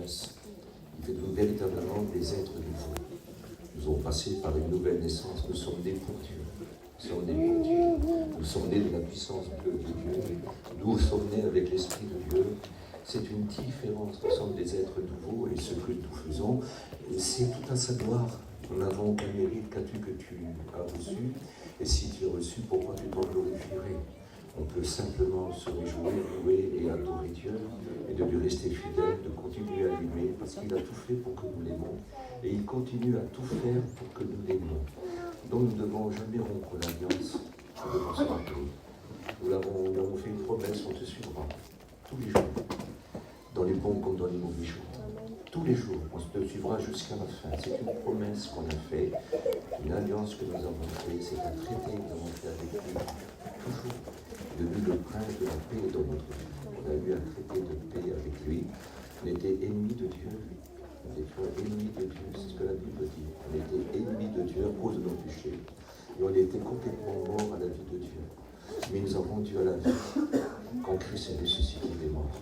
promesses. Il fait de nous véritablement des êtres nouveaux. Nous avons passé par une nouvelle naissance. Nous sommes nés pour Dieu. Nous sommes nés pour Dieu. Nous sommes nés de la puissance de Dieu. Nous sommes nés avec l'Esprit de Dieu. C'est une différence. Nous sommes des êtres nouveaux et ce que nous faisons, c'est tout à sa gloire. Nous n'avons aucun mérite. Qu'as-tu que tu as reçu? Et si tu as reçu, pourquoi tu t'en glorifierais? On peut simplement se réjouir, louer et adorer Dieu et de lui rester fidèle, de continuer à l'aimer parce qu'il a tout fait pour que nous l'aimons et il continue à tout faire pour que nous l'aimions. Donc nous ne devons jamais rompre l'alliance, nous devons se rappeler. Nous avons fait une promesse, on te suivra tous les jours, dans les bons comme dans les mauvais jours. Tous les jours, on te suivra jusqu'à la fin. C'est une promesse qu'on a faite, une alliance que nous avons faite, c'est un traité que nous avons fait avec lui, toujours. Devenu le prince de la paix dans notre vie. On a eu un traité de paix avec lui. On était ennemis de Dieu. On était ennemis de Dieu, c'est ce que la Bible dit. On était ennemis de Dieu à cause de nos péchés. Et on était complètement morts à la vie de Dieu. Mais nous avons Dieu à la vie quand Christ est ressuscité des morts.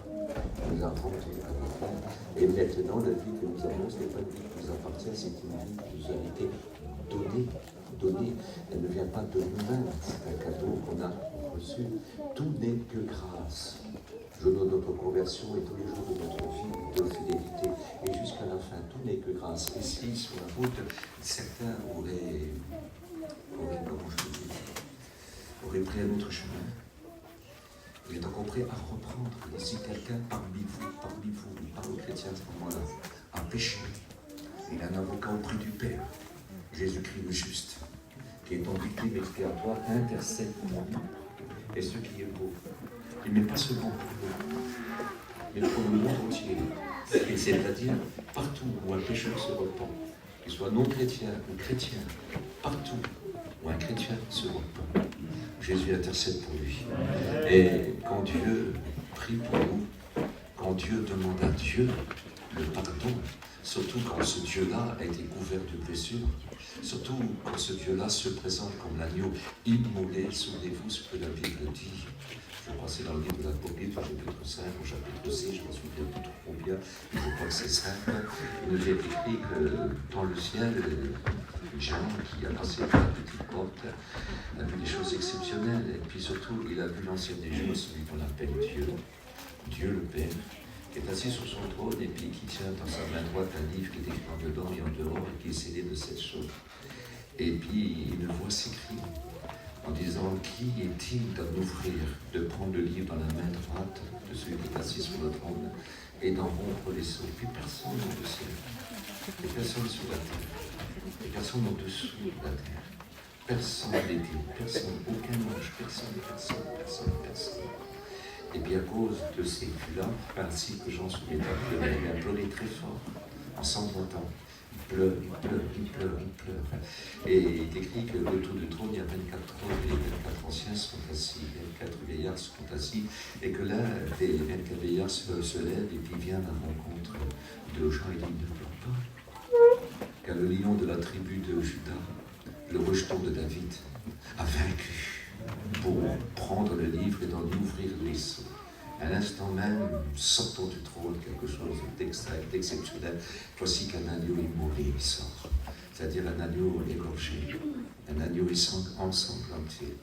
Nous avons Dieu à la vie. Et maintenant, la vie que nous avons, ce n'est pas une vie qui nous appartient, c'est une vie qui nous a été donnée. Elle ne vient pas de nous-mêmes, c'est un cadeau qu'on a reçu. Tout n'est que grâce. Le jour de notre conversion et tous les jours de notre vie de fidélité. Et jusqu'à la fin, tout n'est que grâce. Et si sur la route, certains auraient pris un autre chemin, vous êtes encore prêt à reprendre. Et si quelqu'un parmi vous, chrétiens à ce moment-là, a péché, il a un avocat auprès du Père, Jésus-Christ le juste, qui est en victime expiatoire, intercède pour nous. Et ce qui est beau, il n'est pas seulement pour nous, mais pour le monde entier. Et c'est-à-dire partout où un pécheur se repent, qu'il soit non chrétien ou chrétien, partout où un chrétien se repent, Jésus intercède pour lui. Et quand Dieu prie pour nous, quand Dieu demande à Dieu le pardon, surtout quand ce Dieu-là a été couvert de blessures, surtout quand ce Dieu-là se présente comme l'agneau immolé, souvenez-vous ce que la Bible dit. Je crois que c'est dans le livre de l'Apocalypse, au chapitre 5, au chapitre 6, je ne me souviens plus trop bien, mais je crois que c'est 5. Il nous est écrit que dans le ciel, Jean, qui a passé par la petite porte, a vu des choses exceptionnelles, et puis surtout, il a vu l'ancien des jours, celui qu'on appelle Dieu, Dieu le Père, qui est assis sur son trône et puis qui tient dans sa main droite un livre qui est écrit en dedans et en dehors et qui est scellé de 7 choses. Et puis une voix s'écrie en disant « Qui est-il d'en ouvrir, de prendre le livre dans la main droite de celui qui est assis sur le trône et d'en rompre les sceaux ?» Et puis personne dans le ciel, et personne sur la terre, et personne au-dessous de la terre, personne n'est digne, personne, aucun ange, personne. Et puis à cause de ces culs-là, ainsi que Jean se met à pleurer, il a pleuré très fort, en sanglotant. Il pleure. Et il est écrit qu'autour du trône, il y a 24 trônes, et les 24 anciens sont assis, 24 vieillards sont assis, et que là, les 24 vieillards se lèvent et puis viennent à la rencontre de Jean et dit « Ne pleure pas, car le lion de la tribu de Juda, le rejeton de David, a vaincu pour prendre le livre et d'en ouvrir les sceaux. À l'instant même, sortant du trône, quelque chose d'exceptionnel, voici qu'un agneau immolé sort, c'est-à-dire un agneau égorgé, un agneau ensanglanté.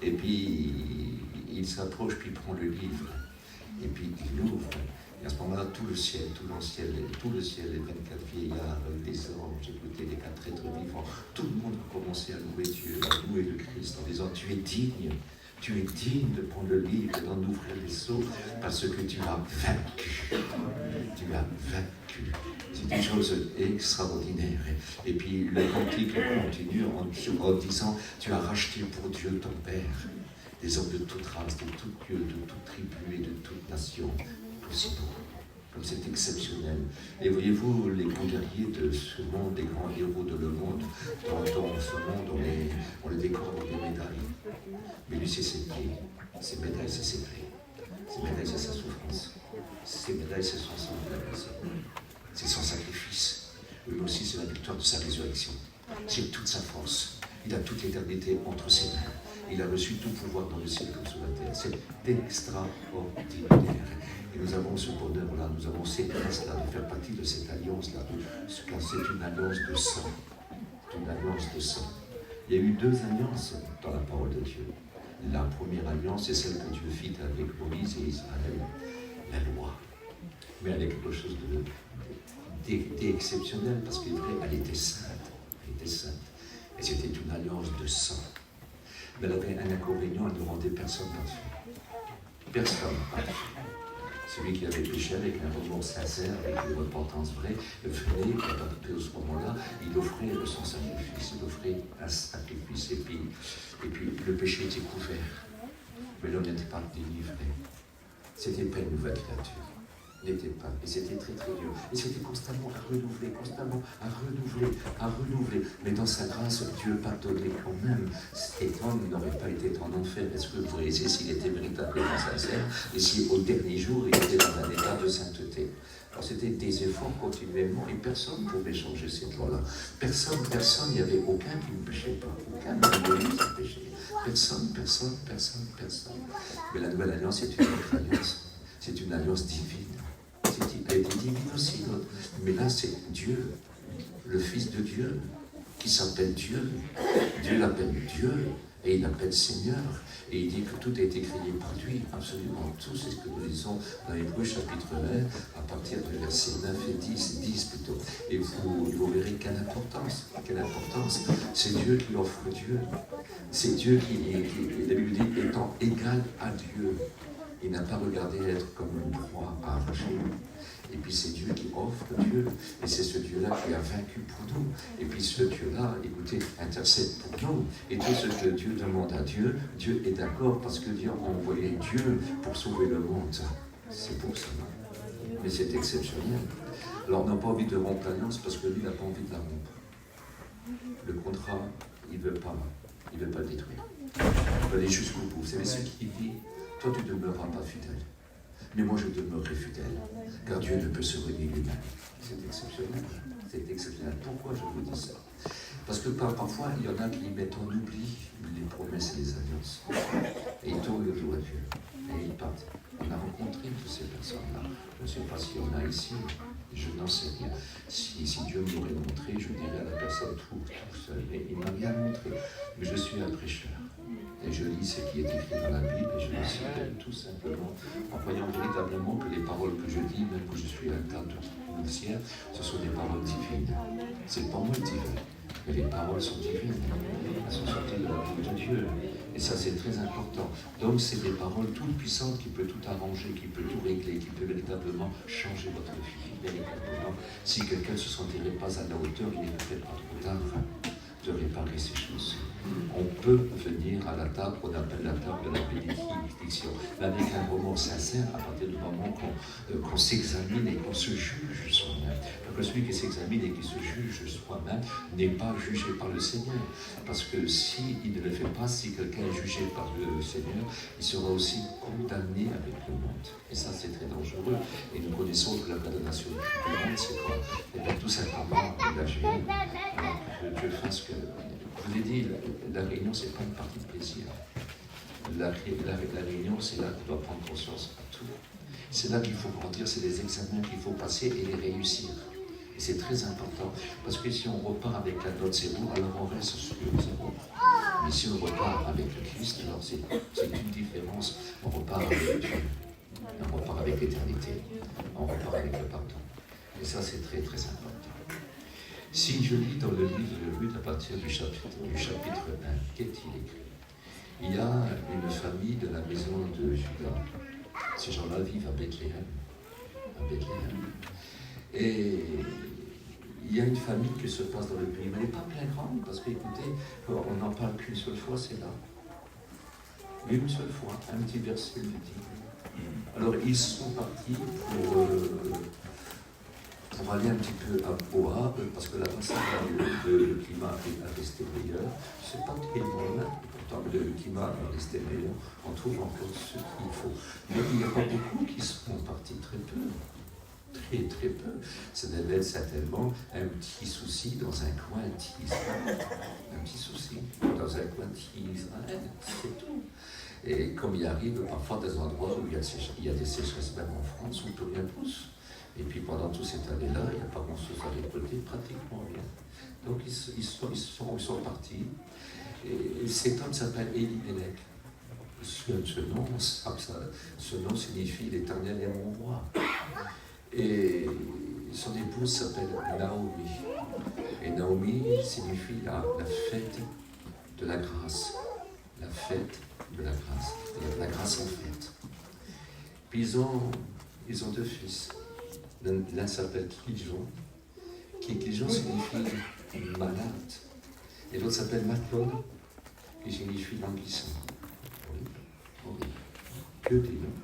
Et puis, il s'approche, puis il prend le livre, et puis il l'ouvre. Et à ce moment-là, tout le ciel, les 24 vieillards, les anges, écoutez, les 4 êtres vivants, tout le monde a commencé à louer Dieu, à louer le Christ, en disant « Tu es digne de prendre le livre et d'en ouvrir les sceaux, parce que tu as vaincu. Tu as vaincu. » C'est une chose extraordinaire. Et puis le cantique continue en disant « Tu as racheté pour Dieu ton Père, des hommes de toute race, de tout lieu, de toute tribu et de toute nation. » Aussi beau, comme c'est exceptionnel. Et voyez-vous, les grands guerriers de ce monde, les grands héros de le monde, dans ce monde, on les décore avec des médailles. Mais lui, c'est ses pieds, ses médailles, c'est ses plaies, ses médailles, c'est sa souffrance, ses médailles, c'est son sang glacé, c'est son sacrifice. Lui aussi, c'est la victoire de sa résurrection. C'est toute sa force. Il a toute l'éternité entre ses mains. Il a reçu tout pouvoir dans le ciel comme sur la terre. C'est extraordinaire. Et nous avons ce bonheur-là, nous avons cette grâce-là de faire partie de cette alliance-là, car c'est une alliance de sang. Une alliance de sang. Il y a eu deux alliances dans la parole de Dieu. La première alliance, c'est celle que Dieu fit avec Moïse et Israël, la loi. Mais elle est quelque chose d'exceptionnel, parce qu'il est vrai, elle était sainte. Elle était sainte. Et c'était une alliance de sang. Mais elle avait un inconvénient, elle ne rendait personne parfait. Personne parfait. Celui qui avait péché avec un remords sincère, avec une repentance vraie, venait, à ce moment-là, il offrait son sacrifice, il offrait un sacrifice. Et puis le péché était couvert. Mais l'homme n'était pas délivré. C'était pas une nouvelle créature. N'était pas. Et c'était très très dur. Et c'était constamment à renouveler, à renouveler. Mais dans sa grâce, Dieu pardonnait quand même. Cet homme n'aurait pas été en enfer. Est-ce que vous voyez s'il était véritablement sincère et si au dernier jour, il était dans un état de sainteté. Alors c'était des efforts continuellement et personne ne pouvait changer cette loi-là. Personne, il n'y avait aucun qui ne péchait pas. Aucun ne péchait. Personne. Mais la nouvelle alliance, c'est une autre alliance. C'est une alliance divine. Elle était divine aussi, l'autre. Mais là, c'est Dieu, le Fils de Dieu, qui s'appelle Dieu. Dieu l'appelle Dieu, et il l'appelle Seigneur. Et il dit que tout a été créé par lui, absolument tout. C'est ce que nous lisons dans Hébreux chapitre 1, à partir du verset 9 et 10 plutôt. Et vous verrez quelle importance. C'est Dieu qui offre Dieu. C'est Dieu qui, la Bible dit, étant égal à Dieu. Il n'a pas regardé être comme une proie à arracher. Et puis c'est Dieu qui offre Dieu. Et c'est ce Dieu-là qui a vaincu pour nous. Et puis ce Dieu-là, écoutez, intercède pour nous. Et tout ce que Dieu demande à Dieu, Dieu est d'accord parce que Dieu a envoyé Dieu pour sauver le monde. C'est pour ça. Mais c'est exceptionnel. Alors on n'a pas envie de rompre l'alliance parce que lui n'a pas envie de la rompre. Le contrat, il ne veut pas le détruire. Il veut aller jusqu'au bout. Vous savez ce qu'il dit? Toi, tu ne demeureras pas fidèle. Mais moi, je demeurerai fidèle. Car Dieu ne peut se renier lui-même. C'est exceptionnel. C'est exceptionnel. Pourquoi je vous dis ça? Parce que parfois, il y en a qui mettent en oubli les promesses et les alliances. Et ils tournent le dos à Dieu. Et ils partent. On a rencontré toutes ces personnes-là. Je ne sais pas s'il y en a ici. Je n'en sais rien. Si Dieu m'aurait montré, je dirais à la personne tout seul. Mais il ne m'a rien montré. Mais je suis un prêcheur. Et je lis ce qui est écrit dans la Bible et je le cite tout simplement en croyant véritablement que les paroles que je dis, même que je suis un tas de poussière, ce sont des paroles divines. C'est pas moi divin, mais les paroles sont divines. Elles sont sorties de la bouche de Dieu. Et ça, c'est très important. Donc, c'est des paroles toutes puissantes qui peuvent tout arranger, qui peuvent tout régler, qui peuvent véritablement changer votre vie. Véritablement, si quelqu'un ne se sentirait pas à la hauteur, il n'est peut-être pas trop tard de réparer ces choses. On peut venir à la table qu'on appelle la table de la bénédiction, mais avec un remords sincère à partir du moment qu'on s'examine et qu'on se juge soi-même. Parce que celui qui s'examine et qui se juge soi-même n'est pas jugé par le Seigneur. Parce que s'il ne le fait pas, si quelqu'un est jugé par le Seigneur, il sera aussi condamné avec le monde. Et ça, c'est très dangereux. Et nous connaissons que la condamnation du monde, c'est quoi? Eh bien, tout simplement, la gêne. Alors que Dieu fasse que... Je vous ai dit, la réunion, ce n'est pas une partie de plaisir. La réunion, c'est là qu'on doit prendre conscience de tout. C'est là qu'il faut grandir, c'est les examens qu'il faut passer et les réussir. Et c'est très important, parce que si on repart avec la note 0, alors on reste sur le 0. Mais si on repart avec le Christ, alors c'est une différence. On repart avec Dieu, on repart avec l'éternité, on repart avec le pardon. Et ça, c'est très très important. Si je lis dans le livre de Ruth à partir du chapitre 1, qu'est-il écrit? Il y a une famille de la maison de Judas. Ces gens-là vivent à Bethléem. Et il y a une famine qui se passe dans le pays, mais elle n'est pas bien grande, parce qu'écoutez, on n'en parle qu'une seule fois, c'est là. Une seule fois, un petit verset le dit. Alors ils sont partis pour aller un petit peu à Boa, parce que là-bas, le climat est resté meilleur. Je ne sais pas tellement loin, pourtant le climat est resté meilleur. On trouve encore ce qu'il faut. Mais il n'y a pas beaucoup qui sont partis, très peu. Très, très peu. Ça devait être certainement un petit souci dans un coin d'Israël. Un petit souci dans un coin d'Israël, c'est tout. Et comme il arrive parfois des endroits où il y a des sécheresses, même en France, où tout rien pousse. Et puis pendant toute cette année-là, il n'y a pas grand-chose à récolter, pratiquement rien. Donc ils sont partis. Et cet homme s'appelle Elimelech. Ce nom signifie l'Éternel est mon roi. Et son épouse s'appelle Naomi. Et Naomi signifie la fête de la grâce. La fête de la grâce. La grâce en fête. Puis ils ont deux fils. L'un s'appelle Kiljon. Kiljon signifie malade. Et l'autre s'appelle Matlon, qui signifie languissant. Oui. Que des noms.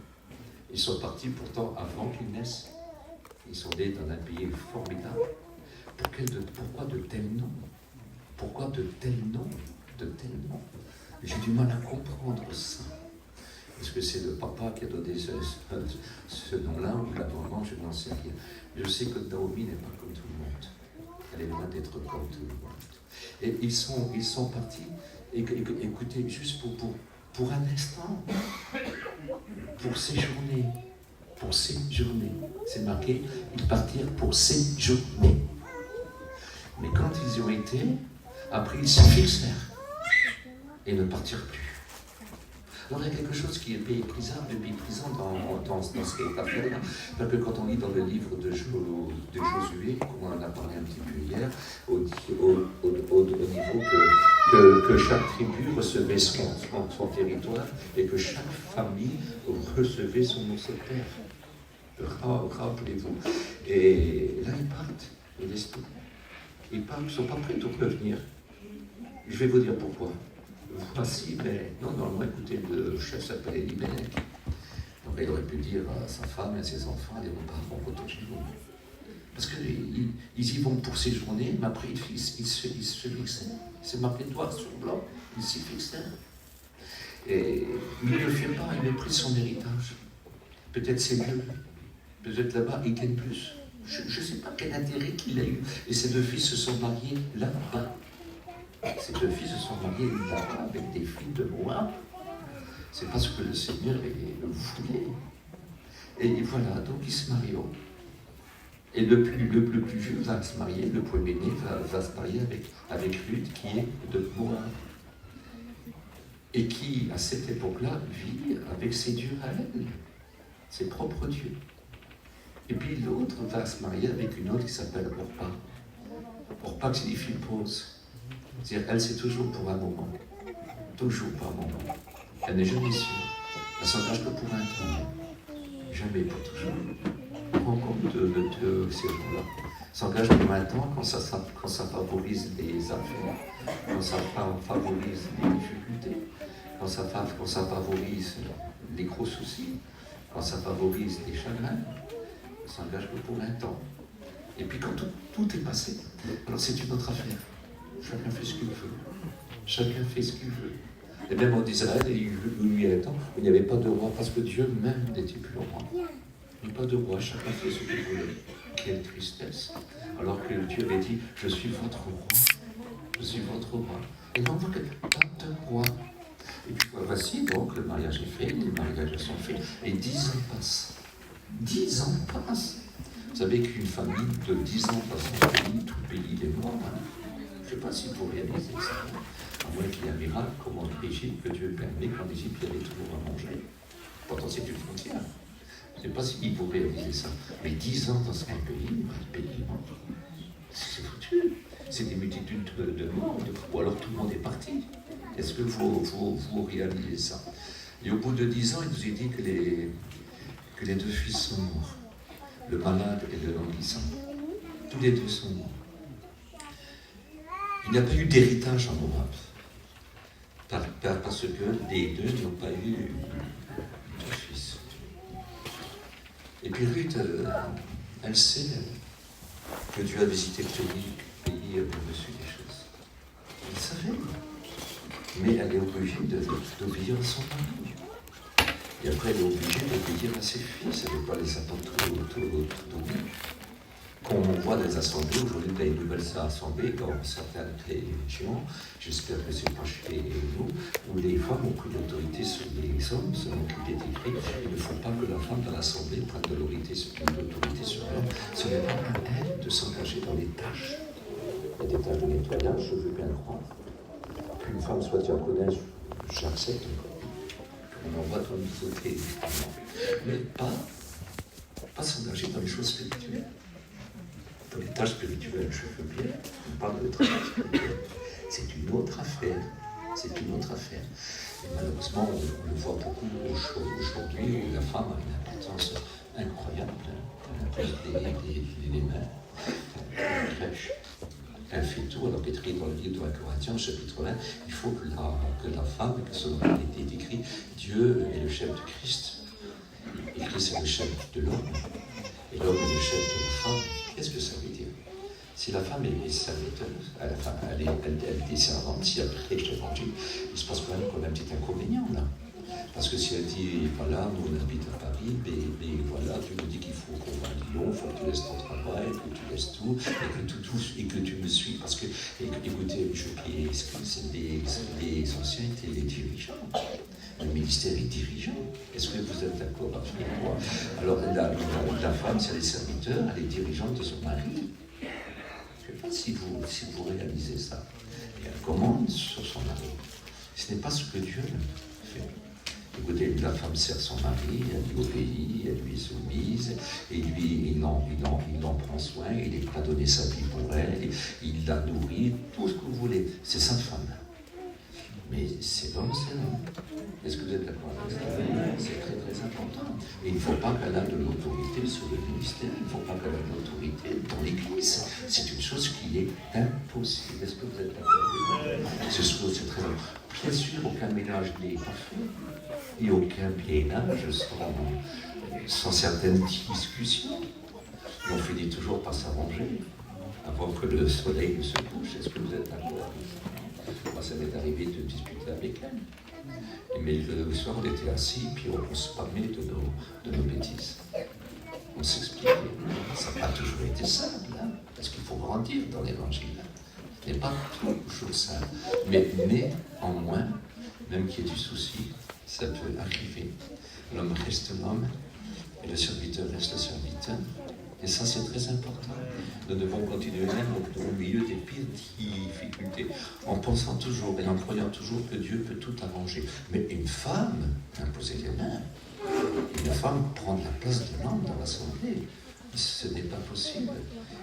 Ils sont partis pourtant avant qu'ils naissent. Ils sont nés dans un pays formidable. Pourquoi de tels noms? Pourquoi de tels noms? J'ai du mal à comprendre ça. Est-ce que c'est le papa qui a donné ce nom-là ou la maman? Je n'en sais rien. Je sais que Naomi n'est pas comme tout le monde. Elle est loin d'être comme tout le monde. Et ils sont partis. Écoutez, juste pour un instant, pour séjourner. Pour séjourner. C'est marqué, ils partirent pour séjourner. Mais quand ils y ont été, après ils se fixèrent et ne partirent plus. Alors il y a quelque chose qui est méprisant dans ce cette affaire-là, parce que quand on lit dans le livre de Josué, comme on en a parlé un petit peu hier, au niveau que chaque tribu recevait son territoire et que chaque famille recevait son père. Rappelez-vous. Et là ils partent, ils laissent tout. Ils partent, ils ne sont pas prêts de revenir. Je vais vous dire pourquoi. Voici, mais non, écoutez, le chef s'appelle Elimelech. Donc il aurait pu dire à sa femme et à ses enfants, allez, on retourne chez nous. Parce qu'ils y vont pour séjourner, mais après ils se fixent. C'est marqué noir sur blanc, ils s'y fixent. Et il ne le fait pas, il méprise son héritage. Peut-être c'est mieux. Peut-être là-bas, il gagne plus. Je ne sais pas quel intérêt qu'il a eu. Et ces deux fils se sont mariés là-bas. Ces deux filles se sont mariées là-bas avec des filles de Moab. C'est parce que le Seigneur le voulait. Et voilà, donc ils se marient. Et le plus vieux va se marier, le premier-né va se marier avec Ruth, qui est de Moab. Et qui, à cette époque-là, vit avec ses dieux à elle, ses propres dieux. Et puis l'autre va se marier avec une autre qui s'appelle Orpa. Orpa signifie pause. C'est-à-dire, elle, c'est toujours pour un moment. Toujours pour un moment. Elle n'est jamais sûre. Elle s'engage que pour un temps. Jamais pour toujours. Prends compte de ces gens-là. S'engage pour un temps quand ça favorise les affaires, quand ça favorise les difficultés, quand ça favorise les gros soucis, quand ça favorise les chagrins. Elle s'engage que pour un temps. Et puis quand tout est passé, alors c'est une autre affaire. Chacun fait ce qu'il veut. Chacun fait ce qu'il veut. Et même en Israël, il y a un temps où il n'y avait pas de roi, parce que Dieu même n'était plus le roi. Il n'y a pas de roi, chacun fait ce qu'il voulait. Quelle tristesse. Alors que Dieu avait dit, je suis votre roi. Je suis votre roi. Et là, on voit que pas de roi. Et puis voici, donc, le mariage est fait, les mariages sont faits, et 10 ans passent. 10 ans passent. Vous savez qu'une famille de 10 ans passe dans son pays, tout le pays est mort. Je ne sais pas s'il faut réaliser ça. À moins qu'il y ait un miracle, comme en Égypte, que Dieu permet qu'en Égypte, il y avait toujours à manger. Pourtant, c'est une frontière. Je ne sais pas s'il faut réaliser ça. Mais 10 ans dans un pays, le pays est mort. C'est foutu. C'est des multitudes de morts. Ou alors tout le monde est parti. Est-ce que vous réalisez ça? Et au bout de 10 ans, il nous est dit que les deux fils sont morts. Le malade et le languissant. Tous les deux sont morts. Il n'y a pas eu d'héritage en Moab, parce que les deux n'ont pas eu de fils. Et puis Ruth, elle sait que Dieu a visité le pays au-dessus des choses. Elle savait, mais elle est obligée d'obéir à son mari. Et après, elle est obligée d'obéir à ses fils, elle ne veut pas les attendre tout double. Comme on voit dans les assemblées, aujourd'hui, dans les nouvelles assemblées, dans certaines régions, j'espère que ce n'est pas chez nous, où les femmes ont pris l'autorité sur les hommes, selon qu'il est écrit, il ne faut pas que la femme dans l'assemblée prenne de l'autorité sur l'homme. Ce n'est pas à elle de s'engager dans les tâches. Il y a des tâches de nettoyage, je veux bien le croire. Qu'une femme soit diaconesse, j'accepte. On envoie dans le côté, mais pas s'engager dans les choses spirituelles. Dans les tâches spirituelles, je veux bien, on parle de travail spirituel. C'est une autre affaire. C'est une autre affaire. Et malheureusement, on le voit beaucoup aujourd'hui, où la femme a une importance incroyable. Elle pose les mains, elle crèche, elle fait tout. Alors qu'écrit dans le livre de 1 Corinthiens, chapitre 1, il faut que la femme, que son nom est écrit, Dieu est le chef de Christ. Et Christ est le chef de l'homme. Et l'homme est le chef de la femme. Qu'est-ce que ça veut dire? Si la femme est serviteuse, elle est servante, si elle prêche l'évangile, il se passe quand même un petit inconvénient là. Parce que si elle dit, voilà, nous on habite à Paris, mais voilà, tu me dis qu'il faut qu'on va à Lyon, il faut que tu laisses ton travail, que tu laisses tout, et que tu me suis. Parce que, écoutez, les anciens étaient les dirigeants. Le ministère est dirigeant. Est-ce que vous êtes d'accord avec moi? Alors, la femme, c'est les serviteurs, elle est dirigeante de son mari. Je ne sais pas si vous réalisez ça. Et elle commande sur son mari. Ce n'est pas ce que Dieu fait. Écoutez, la femme sert son mari, elle lui obéit, elle lui est soumise, et lui, il en prend soin, il est prêt à donner sa vie pour elle, il la nourrit, tout ce que vous voulez. C'est sa femme. Mais c'est l'homme, c'est l'homme. Est-ce que vous êtes d'accord avec ça? C'est très très important. Et il ne faut pas qu'elle ait de l'autorité sur le ministère, il ne faut pas qu'elle ait de l'autorité dans l'Église. C'est une chose qui est impossible. Est-ce que vous êtes d'accord avec moi? C'est très important. Bien sûr, aucun ménage n'est parfait. Et aucun ménage sans certaines discussions. On finit toujours par s'arranger avant que le soleil ne se couche. Est-ce que vous êtes d'accord avec ça? Moi, ça m'est arrivé de discuter avec elle. Mais le soir, on était assis, puis on se parlait de nos bêtises. On s'expliquait. Ça n'a pas toujours été simple, hein, parce qu'il faut grandir dans l'évangile. Ce n'est pas toujours simple. Mais en moins, même qu'il y ait du souci, ça peut arriver. L'homme reste l'homme, et le serviteur reste le serviteur. Et ça, c'est très important. Nous devons continuer même au milieu des pires difficultés, en pensant toujours et en croyant toujours que Dieu peut tout arranger. Mais une femme, imposer les mains, une femme prendre la place de l'homme dans l'assemblée, ce n'est pas possible.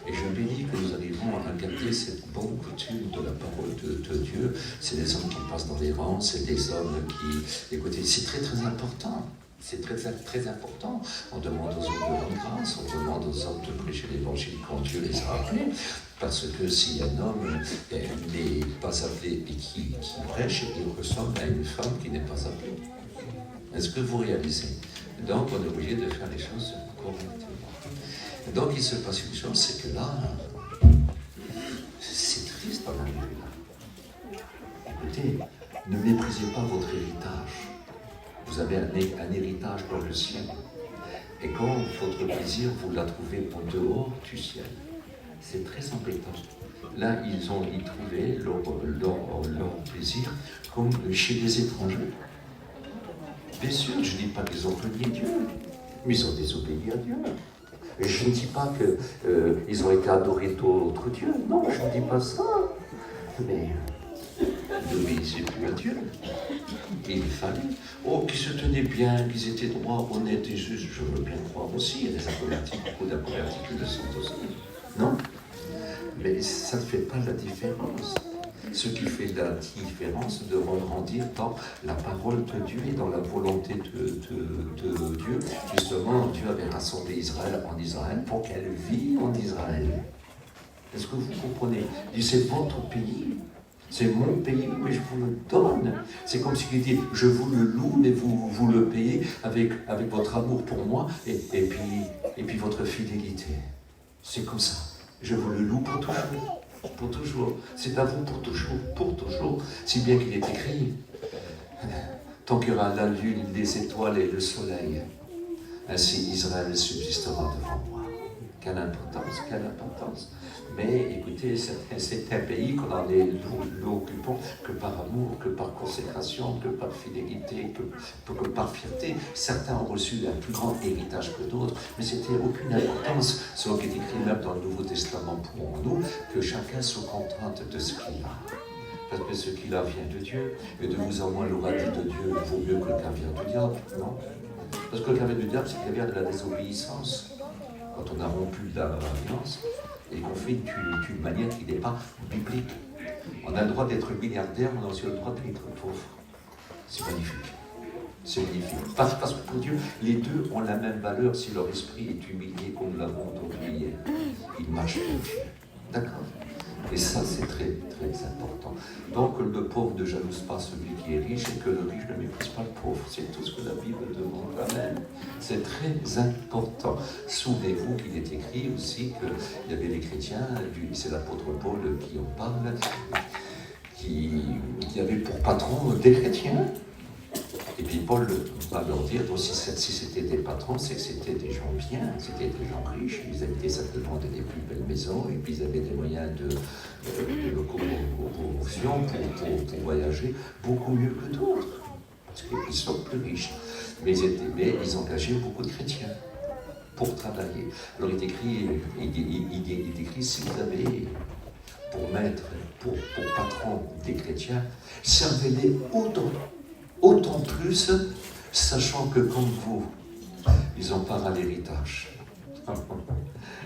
Et je bénis que nous arrivons à garder cette bonne coutume de la parole de Dieu. C'est des hommes qui passent dans les rangs, c'est des hommes qui... Écoutez, c'est très très important. C'est très, très important. On demande aux hommes de rendre grâce, on demande aux hommes de prêcher l'évangile quand Dieu les a appelés. Parce que si un homme n'est pas appelé et qui prêche, il ressemble à une femme qui n'est pas appelée. Est-ce que vous réalisez? Donc, on est obligé de faire les choses correctement. Donc, il se passe une chose, c'est que là, c'est triste dans la vie. Écoutez, ne méprisez pas votre héritage. Vous avez un héritage dans le ciel. Et quand votre plaisir, vous la trouvez en dehors du ciel, c'est très embêtant. Là, ils trouvaient leur plaisir comme chez les étrangers. Bien sûr, je ne dis pas qu'ils ont renié Dieu, mais ils ont désobéi à Dieu. Et je ne dis pas qu'ils ont été adorés d'autres dieux. Non, je ne dis pas ça. Mais ils n'obéissaient plus à Dieu. Et il fallait. Oh, qu'ils se tenaient bien, qu'ils étaient droits, honnêtes et justes, je veux bien croire aussi. Il y a des convertis, beaucoup d'inconvertis qui le sont aussi. Non? Mais ça ne fait pas la différence. Ce qui fait la différence, c'est de grandir dans la parole de Dieu et dans la volonté de Dieu. Justement, Dieu avait rassemblé Israël en Israël pour qu'elle vive en Israël. Est-ce que vous comprenez? Il dit, c'est votre pays. C'est mon pays, mais je vous le donne. C'est comme si il dit, je vous le loue, mais vous le payez avec votre amour pour moi et puis votre fidélité. C'est comme ça. Je vous le loue pour toujours. Pour toujours. C'est à vous pour toujours. Si bien qu'il est écrit, Tant qu'il y aura la lune, les étoiles et le soleil, ainsi Israël subsistera devant moi. Quelle importance, quelle importance. Mais écoutez, c'est un pays qu'on en est l'occupant que par amour, que par consécration, que par fidélité, que par fierté. Certains ont reçu un plus grand héritage que d'autres, mais c'était aucune importance. Ce qui est écrit même dans le Nouveau Testament pour nous, que chacun se contente de ce qu'il a. Parce que ce qu'il a vient de Dieu, et de vous en moins l'aura dit de Dieu, vaut mieux que le caviar du diable, non? Parce que le caviar du diable, c'est le caviar de la désobéissance. Quand on a rompu l'alliance, et qu'on fait d'une manière qui n'est pas biblique. On a le droit d'être milliardaire, mais on a aussi le droit d'être pauvre. C'est magnifique. C'est magnifique. Parce que pour Dieu, les deux ont la même valeur si leur esprit est humilié comme nous l'avons entendu hier. Ils marchent pour Dieu. D'accord? Et ça, c'est très, très important. Donc, le pauvre ne jalouse pas celui qui est riche et que le riche ne méprise pas le pauvre. C'est tout ce que la Bible demande. Amen. C'est très important. Souvenez-vous qu'il est écrit aussi qu'il y avait les chrétiens, c'est l'apôtre Paul qui en parle, qui avait pour patron des chrétiens. Et puis Paul va leur dire, donc, si c'était des patrons, c'est que c'était des gens bien, c'était des gens riches, ils habitaient certainement dans des plus belles maisons, et puis ils avaient des moyens de locomotion pour voyager beaucoup mieux que d'autres, parce qu'ils sont plus riches. Mais ils engageaient beaucoup de chrétiens pour travailler. Alors il est écrit, si vous avez pour maître, pour patron des chrétiens, servez-les autant plus, sachant que comme vous, ils ont part à l'héritage.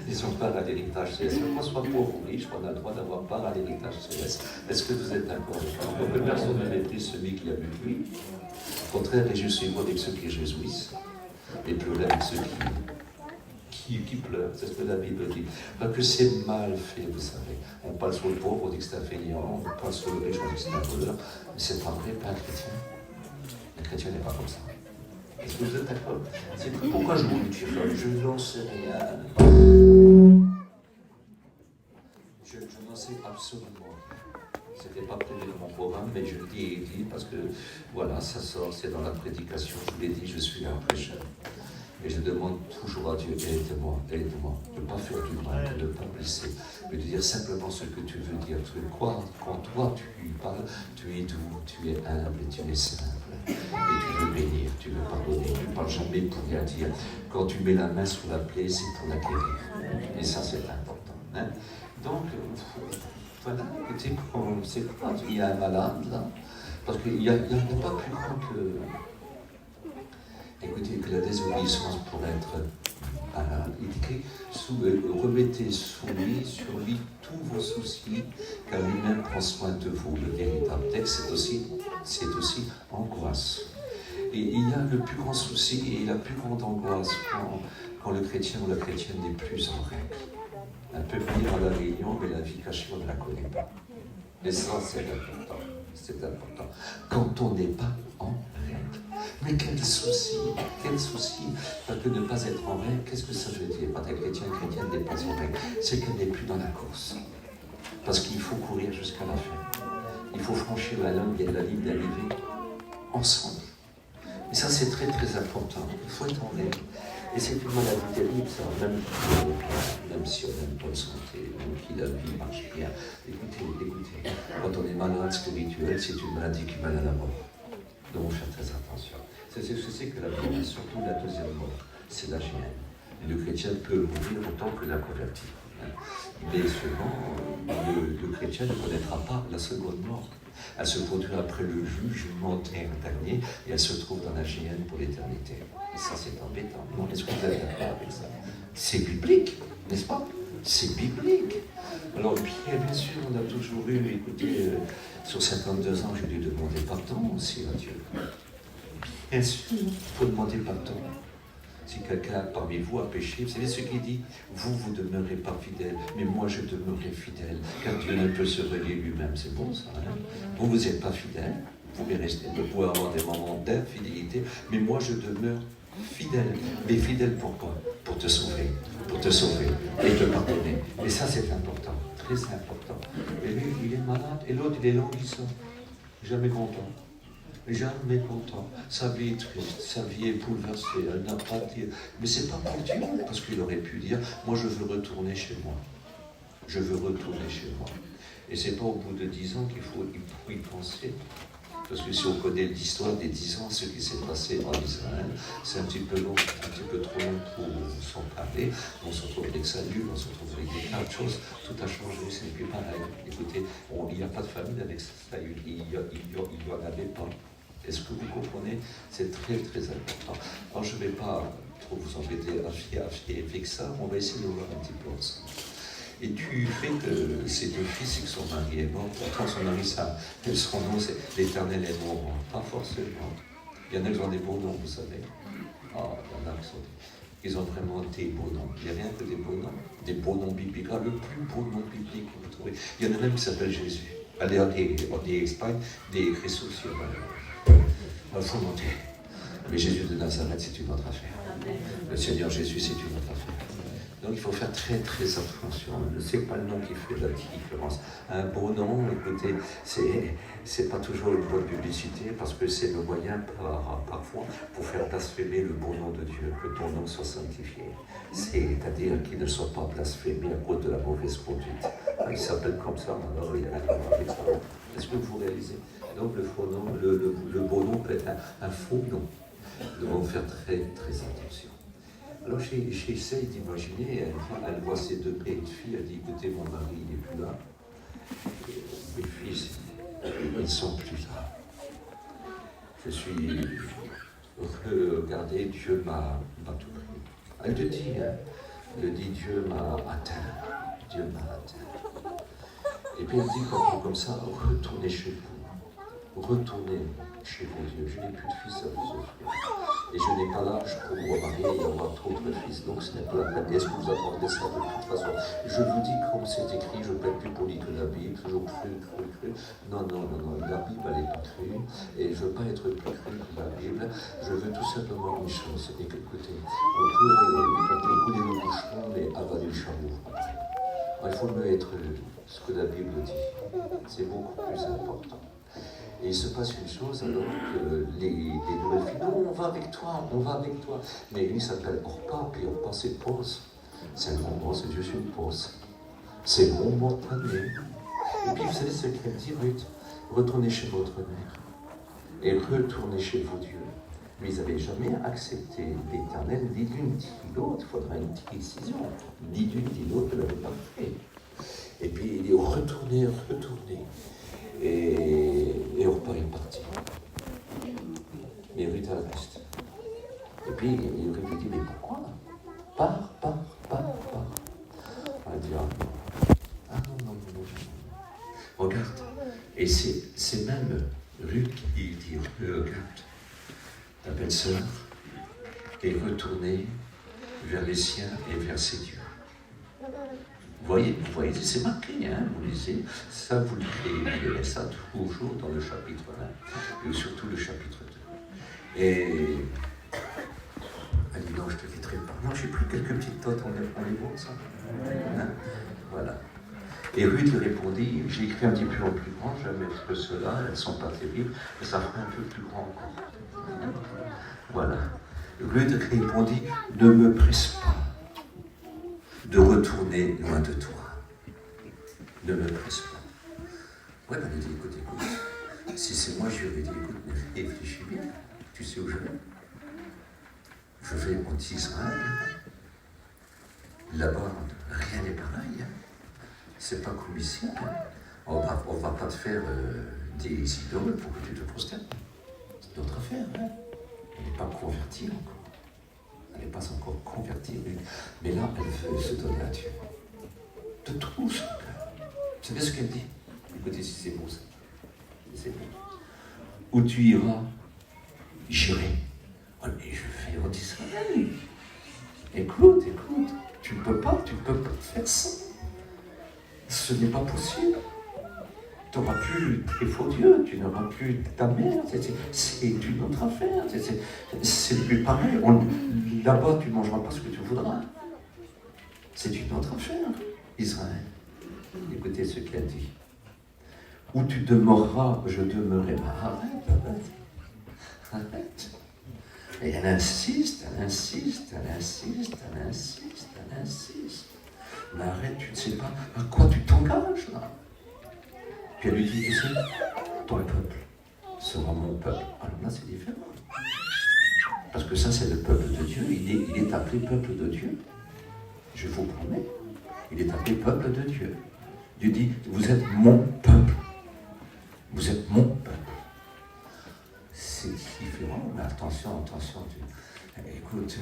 Ils ont part à l'héritage céleste. Qu'on soit pauvre ou riche, on a le droit d'avoir part à l'héritage céleste. Est-ce que vous êtes d'accord avec moi? Que personne ne méprise celui qui a bu de lui. Au contraire, réjouissez-vous avec ceux qui réjouissent. Et pleurez avec ceux qui pleurent. C'est ce que la Bible dit. Parce que c'est mal fait, vous savez. On parle sur le pauvre, on dit que c'est un fainéant. On parle sur le riche, on dit que c'est un voleur. Mais c'est pas vrai, pas un chrétien. Le chrétien n'est pas comme ça. Est-ce que vous êtes d'accord? C'est pourquoi je vous dis je n'en sais rien. Je n'en sais absolument. C'était pas prévu dans mon programme, mais je le dis et dit parce que voilà, ça sort, c'est dans la prédication. Je vous l'ai dit, je suis un prêcheur. Et je demande toujours à Dieu, aide-moi, de ne pas faire du mal, de ne pas blesser, mais de dire simplement ce que tu veux dire. Tu crois, quand toi tu lui parles, tu es doux, tu es humble, tu es simple. Et tu veux bénir, tu veux pardonner, tu ne parles jamais pour rien dire. Quand tu mets la main sur la plaie, c'est pour la guérir. Et ça, c'est important. Hein? Donc, voilà, écoutez, c'est pas, il y a un malade là, parce qu'il n'y a pas plus grand que... Écoutez, que la désobéissance pour être malade. Il écrit, remettez sur lui tous vos soucis, car lui-même prend soin de vous. Le véritable texte, c'est aussi angoisse. Et il y a le plus grand souci et la plus grande angoisse quand le chrétien ou la chrétienne n'est plus en règle. Un peu venir à la réunion, mais la vie cachée, on ne la connaît pas. Et ça, c'est important. C'est important. Quand on n'est pas en règle. Mais quel souci, parce que ne pas être en règle, qu'est-ce que ça veut dire? Quand un chrétien, une chrétienne n'est pas en règle, c'est qu'elle n'est plus dans la course. Parce qu'il faut courir jusqu'à la fin. Il faut franchir la ligne d'arrivée ensemble. Et ça, c'est très très important. Il faut être en règle. Et c'est une maladie terrible, ça, même si on a une bonne santé, même si la vie marche bien. Écoutez, quand on est malade spirituel, c'est une maladie qui mène à la mort. Donc, faire très attention. C'est ce que c'est que la mort, surtout la deuxième mort, c'est la gêne. Le chrétien peut mourir autant que la converti. Mais seulement, le chrétien ne connaîtra pas la seconde mort. Elle se produit après le jugement dernier et elle se trouve dans la géhenne pour l'éternité. Et ça, c'est embêtant. Non, est-ce que vous êtes d'accord avec ça? C'est biblique, n'est-ce pas? C'est biblique. Alors, bien sûr, on a toujours eu, écoutez, sur 52 ans, j'ai dû demander pardon aussi à Dieu. Bien sûr, il faut demander pardon. Si quelqu'un parmi vous a péché, vous savez ce qu'il dit? Vous demeurez pas fidèle, mais moi je demeurerai fidèle, car Dieu ne peut se relier lui-même. C'est bon ça, hein? Vous n'êtes pas fidèle, vous pouvez rester, vous pouvez avoir des moments d'infidélité, mais moi je demeure fidèle. Mais fidèle pourquoi? Pour te sauver et te pardonner. Et ça c'est important, très important. Et lui, il est malade, et l'autre il est languissant, jamais content. Jamais content. Sa vie est triste, sa vie est bouleversée, elle n'a pas de... Mais c'est pas pour Dieu, parce qu'il aurait pu dire, moi je veux retourner chez moi. Je veux retourner chez moi. Et c'est pas au bout de 10 ans qu'il faut y penser. Parce que si on connaît l'histoire des 10 ans, ce qui s'est passé en Israël, c'est un petit peu long, un petit peu trop long pour s'en parler. On se retrouve avec Saül, on se retrouve avec des tas de choses. Tout a changé, c'est plus pareil. Écoutez, il n'y a pas de famille avec Saül, il n'y en avait pas. Est-ce que vous comprenez? C'est très très important. Alors je ne vais pas trop vous embêter avec ça, on va essayer de voir un petit peu ensemble. Et du fait que ces 2 fils et que son mari est mort, pourtant son mari, son nom c'est l'Éternel est mort, pas forcément. Il y en a qui ont des beaux noms, vous savez. Ah, il y en a qui ils ont vraiment des beaux noms. Il n'y a rien que des beaux noms bibliques. Ah, le plus beau nom biblique que vous trouvez. Il y en a même qui s'appelle Jésus. Allez, en Espagne, des Christos sur il faut monter. Mais Jésus de Nazareth, c'est une autre affaire. Le Seigneur Jésus, c'est une autre affaire. Donc il faut faire très très attention. Ce n'est pas le nom qui fait la différence. Un beau nom, écoutez, c'est pas toujours une bonne publicité parce que c'est le moyen parfois pour faire blasphémer le beau nom de Dieu, que ton nom soit sanctifié. C'est-à-dire qu'il ne soit pas blasphémé à cause de la mauvaise conduite. Il s'appelle comme ça, alors il y a rien à voir avec ça. Est-ce que vous réalisez? Donc le faux nom, le beau nom peut être un faux nom. Nous devons faire très très attention. Alors j'essaie d'imaginer, elle voit ses 2 petites filles, elle dit, écoutez, mon mari, il n'est plus là. Mes fils, ils ne sont plus là. Je suis regardé, Dieu m'a tout pris. Elle le dit, Dieu m'a atteint. Dieu m'a atteint. Et puis elle dit comme ça, retournez chez vous. Retournez chez vos dieux. Je n'ai plus de fils à vous offrir. Et je n'ai pas l'âge pour me remarier et avoir d'autres fils. Donc ce n'est pas la peine. Est-ce que vous attendez ça de toute façon? Je vous dis comme c'est écrit, je ne peux être plus poli que la Bible, toujours cru. Non. La Bible, elle n'est pas crue. Et je ne veux pas être plus cru que la Bible. Je veux tout simplement une chose. C'est qu'écoutez, on peut rouler le bouchon, mais avaler le chameau. Il faut mieux être ce que la Bible dit. C'est beaucoup plus important. Et il se passe une chose alors que les nouvelles filles, non, on va avec toi. Mais lui s'appelle Orpa, puis Orpa c'est pause. C'est un grand mot, c'est juste une pause. C'est momentané. Et puis vous savez ce qu'elle dit, Ruth? Retournez chez votre mère et retournez chez vos dieux. Mais ils n'avaient jamais accepté l'Éternel, ni l'une ni l'autre. Il faudra une décision. Ni l'une ni l'autre ne l'avaient pas fait. Et puis il dit retournez. Et Orpa est parti. Mais Ruth elle reste. Et puis Ruth lui dit, mais pourquoi? Pars. Elle dit, non. Regarde. Et c'est même Ruth qui dit, regarde, ta belle-sœur est retournée vers les siens et vers ses dieux. Vous voyez, c'est marqué, vous lisez, ça vous lirez ça toujours dans le chapitre 1, et surtout le chapitre 2. Et elle dit, non, je te quitterai pas. Non, j'ai pris quelques petites notes, on les voit ça. Voilà. Et Ruth lui répondit, j'ai écrit un petit peu en plus grand, je vais mettre cela, elles ne sont pas terribles, mais ça fera un peu plus grand encore. Voilà. Ruth répondit, ne me presse pas de retourner loin de toi. Ne me presse pas. Ouais, elle dit, écoute, si c'est moi, je lui aurais dit, écoute, réfléchis bien, tu sais où je vais. Je vais en Israël. Là-bas, rien n'est pareil. C'est pas comme ici. On va pas te faire des idoles pour que tu te prosternes. C'est notre affaire. Elle n'est pas convertie encore. Elle n'est pas encore convertie, mais là, elle veut se donner à Dieu. De tout son cœur. Vous savez ce qu'elle dit? Écoutez, si c'est beau ça. C'est beau. Où tu iras, j'irai. Oh, mais je vais en Israël. Écoute, tu ne peux pas faire ça. Ce n'est pas possible. Tu n'auras plus tes faux dieux, tu n'auras plus ta mère, c'est une autre affaire, c'est plus pareil. Là-bas, tu ne mangeras pas ce que tu voudras. C'est une autre affaire, Israël. Écoutez ce qu'elle dit. Où tu demeureras, je demeurerai. Arrête. Arrête. Et elle insiste, elle insiste, elle insiste, elle insiste, elle insiste. Mais arrête, tu ne sais pas à quoi tu t'engages là. Puis elle lui dit, tu sais, ton peuple sera mon peuple. Alors là, c'est différent. Parce que ça, c'est le peuple de Dieu. Il est appelé peuple de Dieu. Je vous promets. Il est appelé peuple de Dieu. Dieu dit, vous êtes mon peuple. Vous êtes mon peuple. C'est différent, mais attention. Écoute,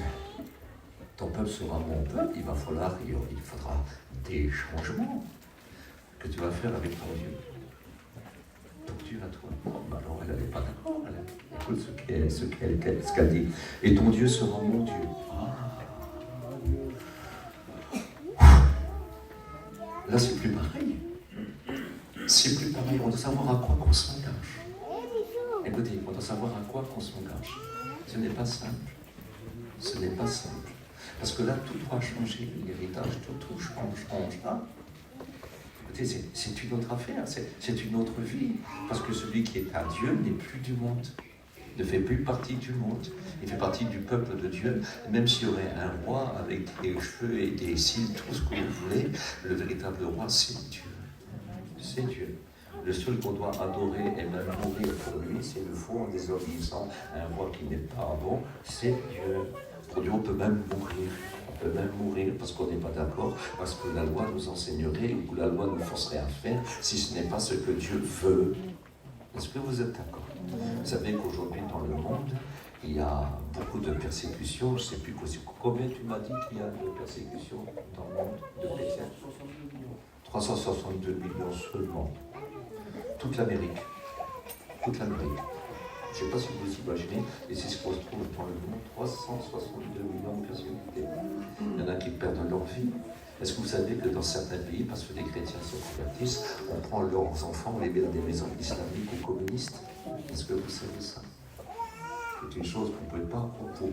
ton peuple sera mon peuple. Il faudra des changements que tu vas faire avec ton Dieu. Donc Dieu à toi. Bon, alors elle n'avait pas d'accord. Écoute ce qu'elle dit. Et ton Dieu sera mon Dieu. Là, c'est plus pareil. C'est plus pareil. On doit savoir à quoi qu'on s'engage. Écoutez, on doit savoir à quoi qu'on s'engage. Ce n'est pas simple. Ce n'est pas simple. Parce que là, tout doit changer. L'héritage, tout change. Hein? Écoutez, c'est une autre affaire. C'est une autre vie. Parce que celui qui est à Dieu n'est plus du monde. Ne fait plus partie du monde. Il fait partie du peuple de Dieu. Même s'il y aurait un roi avec des cheveux et des cils, tout ce que vous voulez, le véritable roi, c'est Dieu. C'est Dieu. Le seul qu'on doit adorer et même mourir pour lui, c'est le faux en désobéissant à un roi qui n'est pas bon, c'est Dieu. Pour Dieu, on peut même mourir. On peut même mourir parce qu'on n'est pas d'accord, parce que la loi nous enseignerait ou la loi nous forcerait à faire si ce n'est pas ce que Dieu veut. Est-ce que vous êtes d'accord? Vous savez qu'aujourd'hui, dans le monde, il y a beaucoup de persécutions. Je ne sais plus combien tu m'as dit qu'il y a de persécutions dans le monde de chrétiens. 362 millions seulement. Toute l'Amérique. Toute l'Amérique. Je ne sais pas si vous imaginez, et c'est ce qu'on se trouve dans le monde, 362 millions de persécutés. Il y en a qui perdent leur vie. Est-ce que vous savez que dans certains pays, parce que les chrétiens se convertissent, on prend leurs enfants, on les met dans des maisons islamiques ou communistes? Est-ce que vous savez ça? C'est une chose qu'on ne peut pas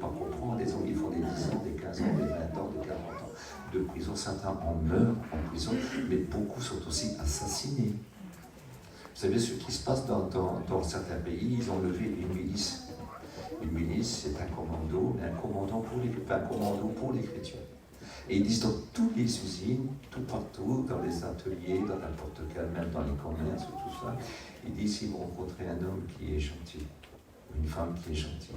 comprendre. Les hommes, ils font des 10 ans, des 15 ans, des 20 ans, des 40 ans de prison. Certains en meurent en prison, mais beaucoup sont aussi assassinés. Vous savez ce qui se passe dans certains pays? Ils ont levé une milice. Une milice, c'est un commando pour les chrétiens. Et ils disent dans toutes les usines, tout partout, dans les ateliers, dans n'importe quel, même dans les commerces, tout ça, ils disent s'ils vont rencontrer un homme qui est gentil, une femme qui est gentille,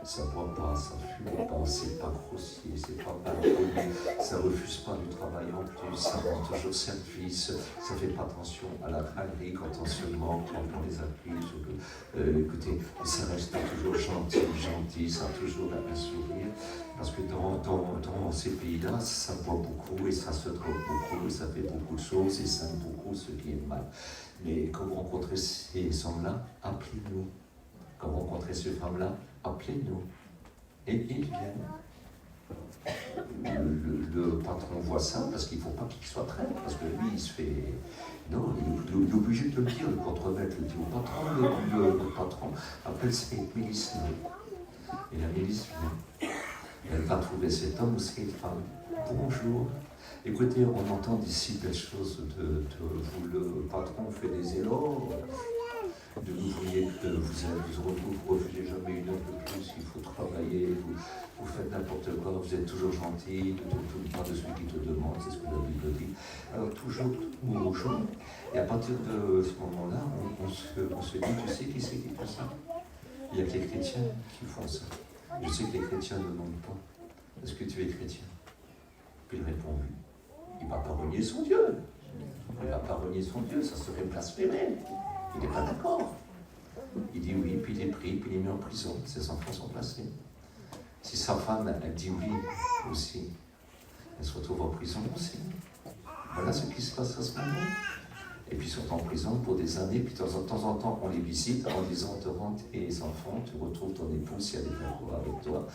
ça ne boit pas, ça ne fume pas, c'est pas grossier, c'est pas mal poli, ça ne refuse pas du travail en plus, ça rend toujours service, ça ne fait pas attention à la crânerie quand on se moque, quand on les accuse. Écoutez, ça reste toujours gentil, ça a toujours un sourire, parce que dans ces pays-là, ça boit beaucoup et ça se drogue beaucoup et ça fait beaucoup de choses et ça aime beaucoup ce qui est mal. Mais quand vous rencontrez ces hommes-là, appelez-nous. Quand vous rencontrez ces femmes-là, appelez-nous. Et ils viennent. Le patron voit ça parce qu'il ne faut pas qu'il soit traître, parce que lui, il se fait... Non, il est obligé de le dire, le contremaître, le dit au patron, le patron appelle cette milice. Et la milice vient. Elle va trouver cet homme ou cette femme. Bonjour. Écoutez, on entend d'ici des choses de vous, le patron fait des éloges, de l'ouvrier que vous refusez jamais une heure de plus, il faut travailler, vous faites n'importe quoi, vous êtes toujours gentil, pas de celui qui te demande, c'est ce que la Bible dit. Alors toujours bonjour. Et à partir de ce moment-là, on se dit, tu sais qui c'est qui fait ça? Il y a que les chrétiens qui font ça. Je sais que les chrétiens ne demandent pas. Est-ce que tu es chrétien? Puis il répond oui. Il ne va pas renier son Dieu. Il ne va pas renier son Dieu, ça serait blasphémé. Il n'est pas d'accord. Il dit oui, puis il est pris, puis il est mis en prison. Ses enfants sont placés. Si sa femme, elle dit oui aussi, elle se retrouve en prison aussi. Voilà ce qui se passe à ce moment. Et puis ils sont en prison pour des années, puis de temps en temps on les visite en disant te rends tes enfants, tu retrouves ton épouse si elle est d'accord avec toi.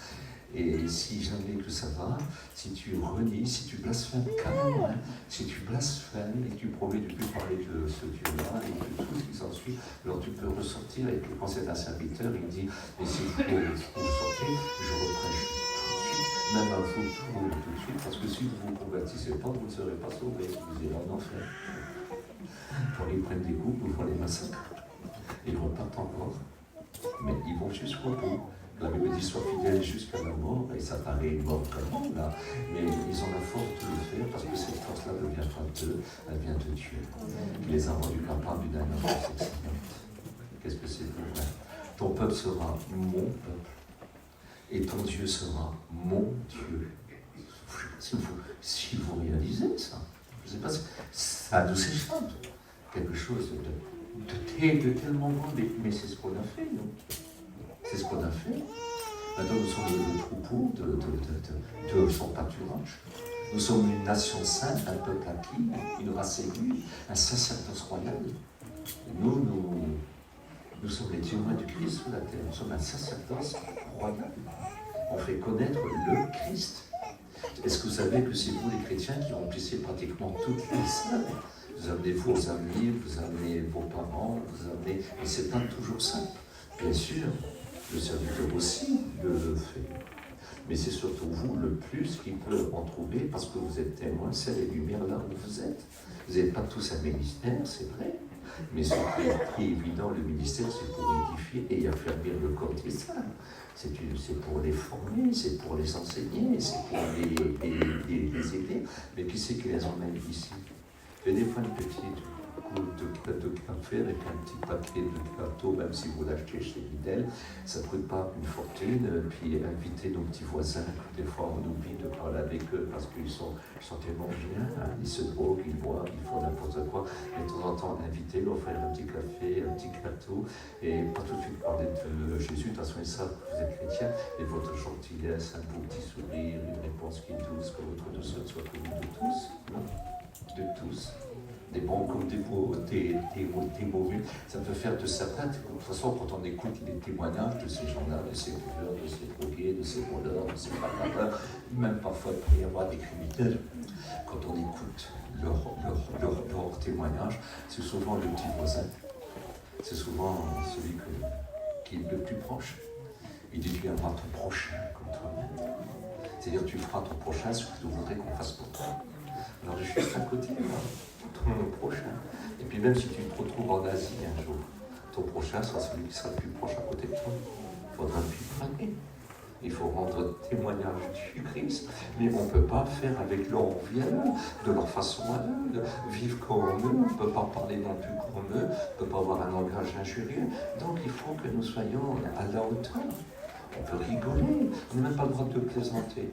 Et si jamais que ça va, si tu renies, si tu blasphèmes carrément, hein, si tu blasphèmes et que tu promets de ne plus parler de ce Dieu-là et de tout ce qui s'ensuit, alors tu peux ressortir. Et puis quand c'est un serviteur, il dit, mais si vous sortez, je reprêche tout de suite, même à vous tout de suite, parce que si vous ne vous convertissez pas, vous ne serez pas sauvés, vous irez en enfer. Pour les prendre des coups, vous les massacres. Et ils repartent encore. Mais ils vont jusqu'au bout. La Bible dit sois fidèle jusqu'à la mort, et ça paraît une mort comme là, mais ils ont la force de le faire parce que cette force-là ne vient pas d'eux, elle vient de Dieu, qui les a rendus capables d'une alliance excellente. Qu'est-ce que c'est pour vrai? Ton peuple sera mon peuple, et ton Dieu sera mon Dieu. Si vous réalisez ça, je ne sais pas, ça nous échappe. Quelque chose de tellement grand, mais c'est ce qu'on a fait, nous. C'est ce qu'on a fait. Maintenant, nous sommes le troupeau de son pâturage. Nous sommes une nation sainte, un peuple acquis, une race élue, un sacerdoce royal. Nous sommes les témoins du Christ sur la terre. Nous sommes un sacerdoce royal. On fait connaître le Christ. Est-ce que vous savez que c'est vous, les chrétiens, qui remplissez pratiquement toutes les salles? Vous amenez vos amis, vous amenez vos parents, vous amenez... Et c'est pas toujours simple. Bien sûr, le serviteur aussi le fait. Mais c'est surtout vous, le plus, qui peut en trouver, parce que vous êtes témoins, c'est les lumières là où vous êtes. Vous n'avez pas tous un ministère, c'est vrai. Mais ce qui est évident, le ministère, c'est pour édifier et affermir le corps des saints. C'est pour les former, c'est pour les enseigner, c'est pour les aider. Mais qui c'est qui les emmène ici? Et des fois, une petite goutte de café avec un petit paquet de gâteau, même si vous l'achetez chez Lidl, ça ne coûte pas une fortune. Puis inviter nos petits voisins, des fois on oublie de parler avec eux parce qu'ils sont tellement bien, hein, ils se droguent, ils boivent, ils font n'importe quoi. Et de temps en temps, inviter, leur offrir un petit café, un petit gâteau, et pas tout de suite parler de Jésus. De toute façon, ils savent que vous êtes chrétien, et votre gentillesse, un beau petit sourire, une réponse qui est douce, que votre douceur soit connue de tous. Non, de tous. Des bons comme des mauvais, ça peut faire de certains. De toute façon, quand on écoute les témoignages de ces gens-là, de ces buveurs, de ces drogués, de ces voleurs, de ces bagarreurs, même parfois il peut y avoir des criminels, quand on écoute leur témoignage, c'est souvent le petit voisin, c'est souvent celui qui est le plus proche. Il dit, tu viendras ton prochain comme toi-même. C'est-à-dire, tu feras ton prochain ce que tu voudrais qu'on fasse pour toi. Alors je suis juste à côté, moi, ton prochain. Et puis même si tu te retrouves en Asie un jour, ton prochain sera celui qui sera le plus proche à côté de toi. Il faudra plus praguer. Il faut rendre témoignage du Christ, mais on ne peut pas faire avec leur envie à eux, de leur façon à eux, de vivre comme eux, on ne peut pas parler non plus comme eux, on ne peut pas avoir un langage injurieux. Donc il faut que nous soyons à la hauteur. On peut rigoler, on n'a même pas le droit de plaisanter.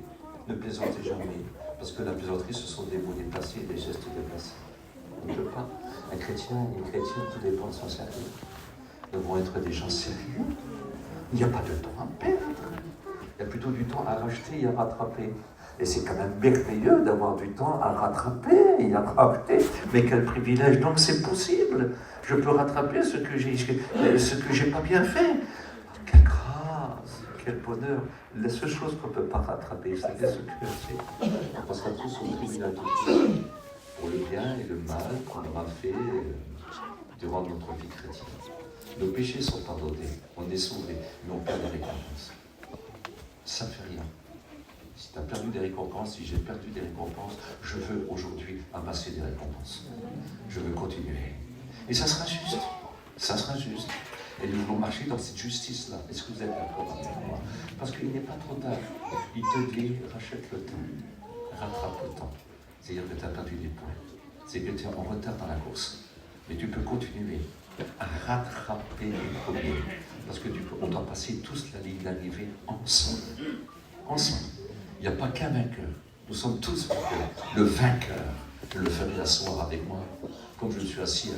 Ne plaisantez jamais. Parce que la plaisanterie, ce sont des mots déplacés et des gestes déplacés. On ne peut pas. Un chrétien, une chrétienne, tout dépend de son sérieux. Nous devons être des gens sérieux. Il n'y a pas de temps à perdre. Il y a plutôt du temps à racheter et à rattraper. Et c'est quand même merveilleux d'avoir du temps à rattraper et à racheter. Mais quel privilège. Donc c'est possible. Je peux rattraper ce que j'ai pas bien fait. Quelle grâce, quel bonheur. La seule chose qu'on ne peut pas rattraper, c'est ce que c'est. On passera tous au tribunal de Dieu pour le bien et le mal qu'on aura fait durant notre vie chrétienne. Nos péchés sont pardonnés, on est sauvés, mais on perd des récompenses. Ça ne fait rien. Si tu as perdu des récompenses, si j'ai perdu des récompenses, je veux aujourd'hui amasser des récompenses. Je veux continuer. Et ça sera juste. Ça sera juste. Et nous voulons marcher dans cette justice-là. Est-ce que vous êtes d'accord avec moi? Parce qu'il n'est pas trop tard. Il te dit, rachète le temps. Rattrape le temps. C'est-à-dire que tu as perdu des points. C'est que tu es en retard dans la course. Mais tu peux continuer à rattraper les premiers. Parce que on doit passer tous la ligne d'arrivée ensemble. Ensemble. Il n'y a pas qu'un vainqueur. Nous sommes tous vainqueurs. Le vainqueur, je le ferai asseoir avec moi. Comme je suis assis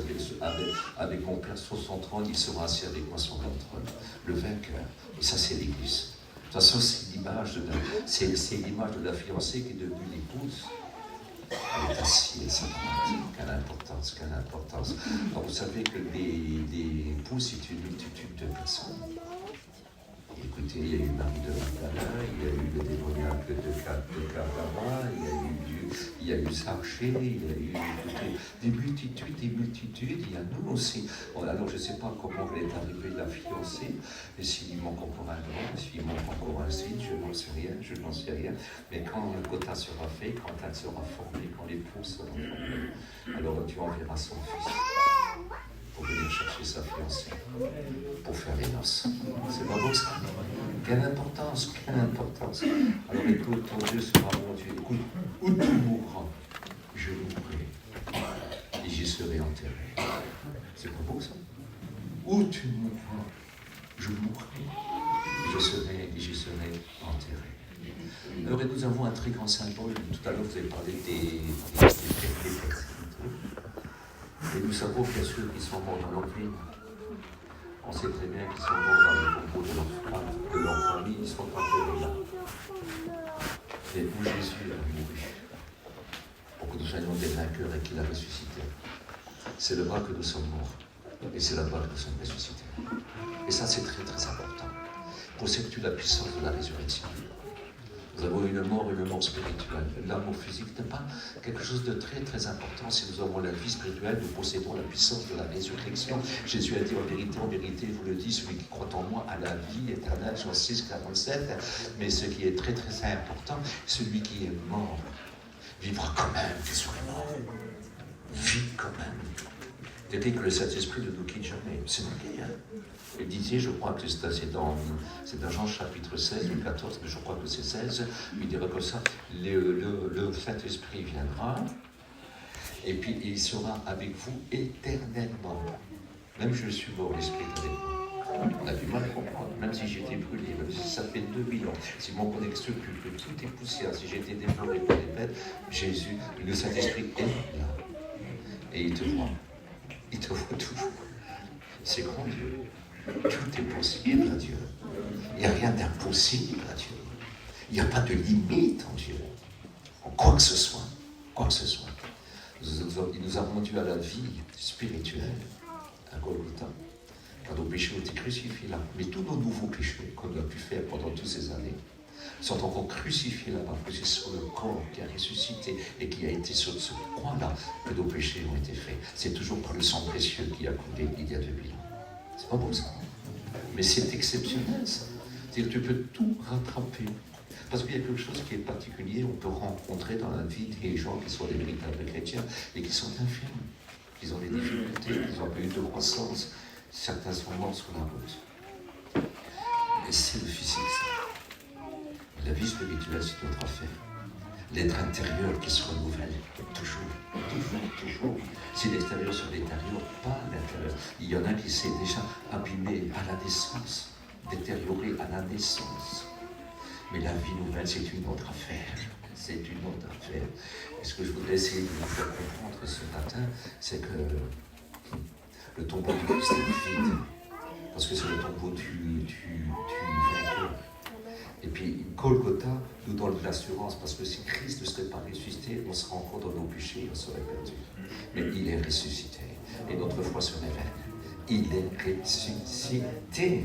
avec mon Père sur son trône, il sera assis avec moi sur mon trône. Le vainqueur. Et ça, c'est l'Église. De toute façon, c'est l'image de la fiancée qui est devenue l'épouse. Elle est assise, ça quelle importance, quelle importance. Alors, vous savez que des épouses, c'est une multitude de personnes. Écoutez, il y a eu Marie de Magdala, il y a eu le démoniaque de Gadara, il y a eu Sarché, il y a eu des multitudes, il y a nous aussi. Bon, alors je ne sais pas comment elle est arrivée la fiancée, et s'il manque encore un grand, s'il manque encore un signe, je n'en sais rien. Mais quand le quota sera fait, quand elle sera formée, quand l'épouse sera formée, alors tu enverras son fils. pour venir chercher sa fiancée, pour faire les noces. C'est pas beau ça? Quelle importance, quelle importance. Alors écoute, ton Dieu sera mon Dieu. Écoute, où tu mourras, je mourrai, et j'y serai enterré. C'est pas beau ça? Où tu mourras, je mourrai, et j'y serai enterré. Alors, nous avons un très grand symbole. Tout à l'heure, vous avez parlé des et nous savons bien sûr qu'ils sont morts dans leur vie. On sait très bien qu'ils sont morts dans les tombeaux de leur famille, ils sont enterrés là. Et où Jésus a mouru, pour que nous soyons des vainqueurs et qu'il a ressuscité. C'est là-bas que nous sommes morts. Et c'est là-bas que nous sommes ressuscités. Et ça, c'est très très important. Possèdes-tu la puissance de la résurrection? Nous avons une mort spirituelle. L'amour physique n'est pas quelque chose de très très important. Si nous avons la vie spirituelle, nous possédons la puissance de la résurrection. Jésus a dit en vérité, vous le dit, celui qui croit en moi a la vie éternelle, Jean 6, 47. Mais ce qui est très très important, celui qui est mort vivra quand même, qui serait mort. Vit quand même. C'était que le Saint-Esprit ne nous quitte jamais. C'est marqué, hein? Il disait, je crois que c'est dans Jean chapitre 16 ou 14, mais je crois que c'est 16, il dira comme ça, le Saint-Esprit viendra, et puis il sera avec vous éternellement. Même je suis mort, l'Esprit est avec moi. On a du mal à comprendre, même si j'étais brûlé, même si ça fait 2000 ans, si mon corps n'exclut que tout est poussière, si j'étais dévoré par les bêtes, Jésus, le Saint-Esprit est là. Et il te voit. Il te voit toujours. C'est grand Dieu. Tout est possible à Dieu. Il n'y a rien d'impossible à Dieu. Il n'y a pas de limite en Dieu. En quoi que ce soit. Quoi que ce soit. Il nous a rendu à la vie spirituelle, à Golgotha. Car nos péchés ont été crucifiés là. Mais tous nos nouveaux péchés qu'on a pu faire pendant toutes ces années sont encore crucifiés là-bas. Parce que c'est sur le corps qui a ressuscité et qui a été sur ce croix-là que nos péchés ont été faits. C'est toujours par le sang précieux qui a coulé il y a 2000 ans. C'est pas beau ça. Mais c'est exceptionnel ça. C'est-à-dire que tu peux tout rattraper. Parce qu'il y a quelque chose qui est particulier. On peut rencontrer dans la vie des gens qui sont des véritables chrétiens et qui sont infirmes. Qui ont des difficultés, qui n'ont pas eu de croissance. Certains sont morts sur la route. Et c'est le physique ça. Et la vie spirituelle, c'est notre affaire. L'être intérieur qui se renouvelle, toujours. Si l'extérieur se détériore, pas l'intérieur. Il y en a qui s'est déjà abîmé à la naissance, détérioré à la naissance. Mais la vie nouvelle, c'est une autre affaire. C'est une autre affaire. Et ce que je voudrais essayer de vous faire comprendre ce matin, c'est que le tombeau du Christ est vide. Parce que c'est le tombeau du vainqueur. Et puis, Golgotha nous donne de l'assurance, parce que si Christ ne serait pas ressuscité, on serait encore dans nos péchés, on serait perdu. Mais il est ressuscité, et notre foi se révèle. Il est ressuscité.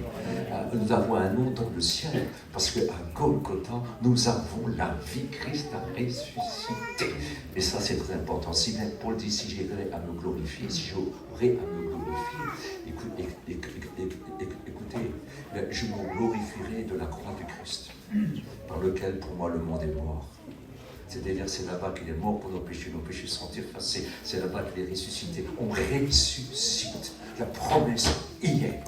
Nous avons un nom dans le ciel, parce qu'à Golgotha, nous avons la vie. Christ a ressuscité. Et ça, c'est très important. Si même Paul dit, si j'aurais à me glorifier, si j'aurais à me glorifier, écoutez, je me glorifierai de la croix du Christ, dans lequel, pour moi, le monde est mort. C'est-à-dire, c'est là-bas qu'il est mort pour nos péchés sont effacés. C'est là-bas qu'il est ressuscité. On ressuscite. La promesse y est.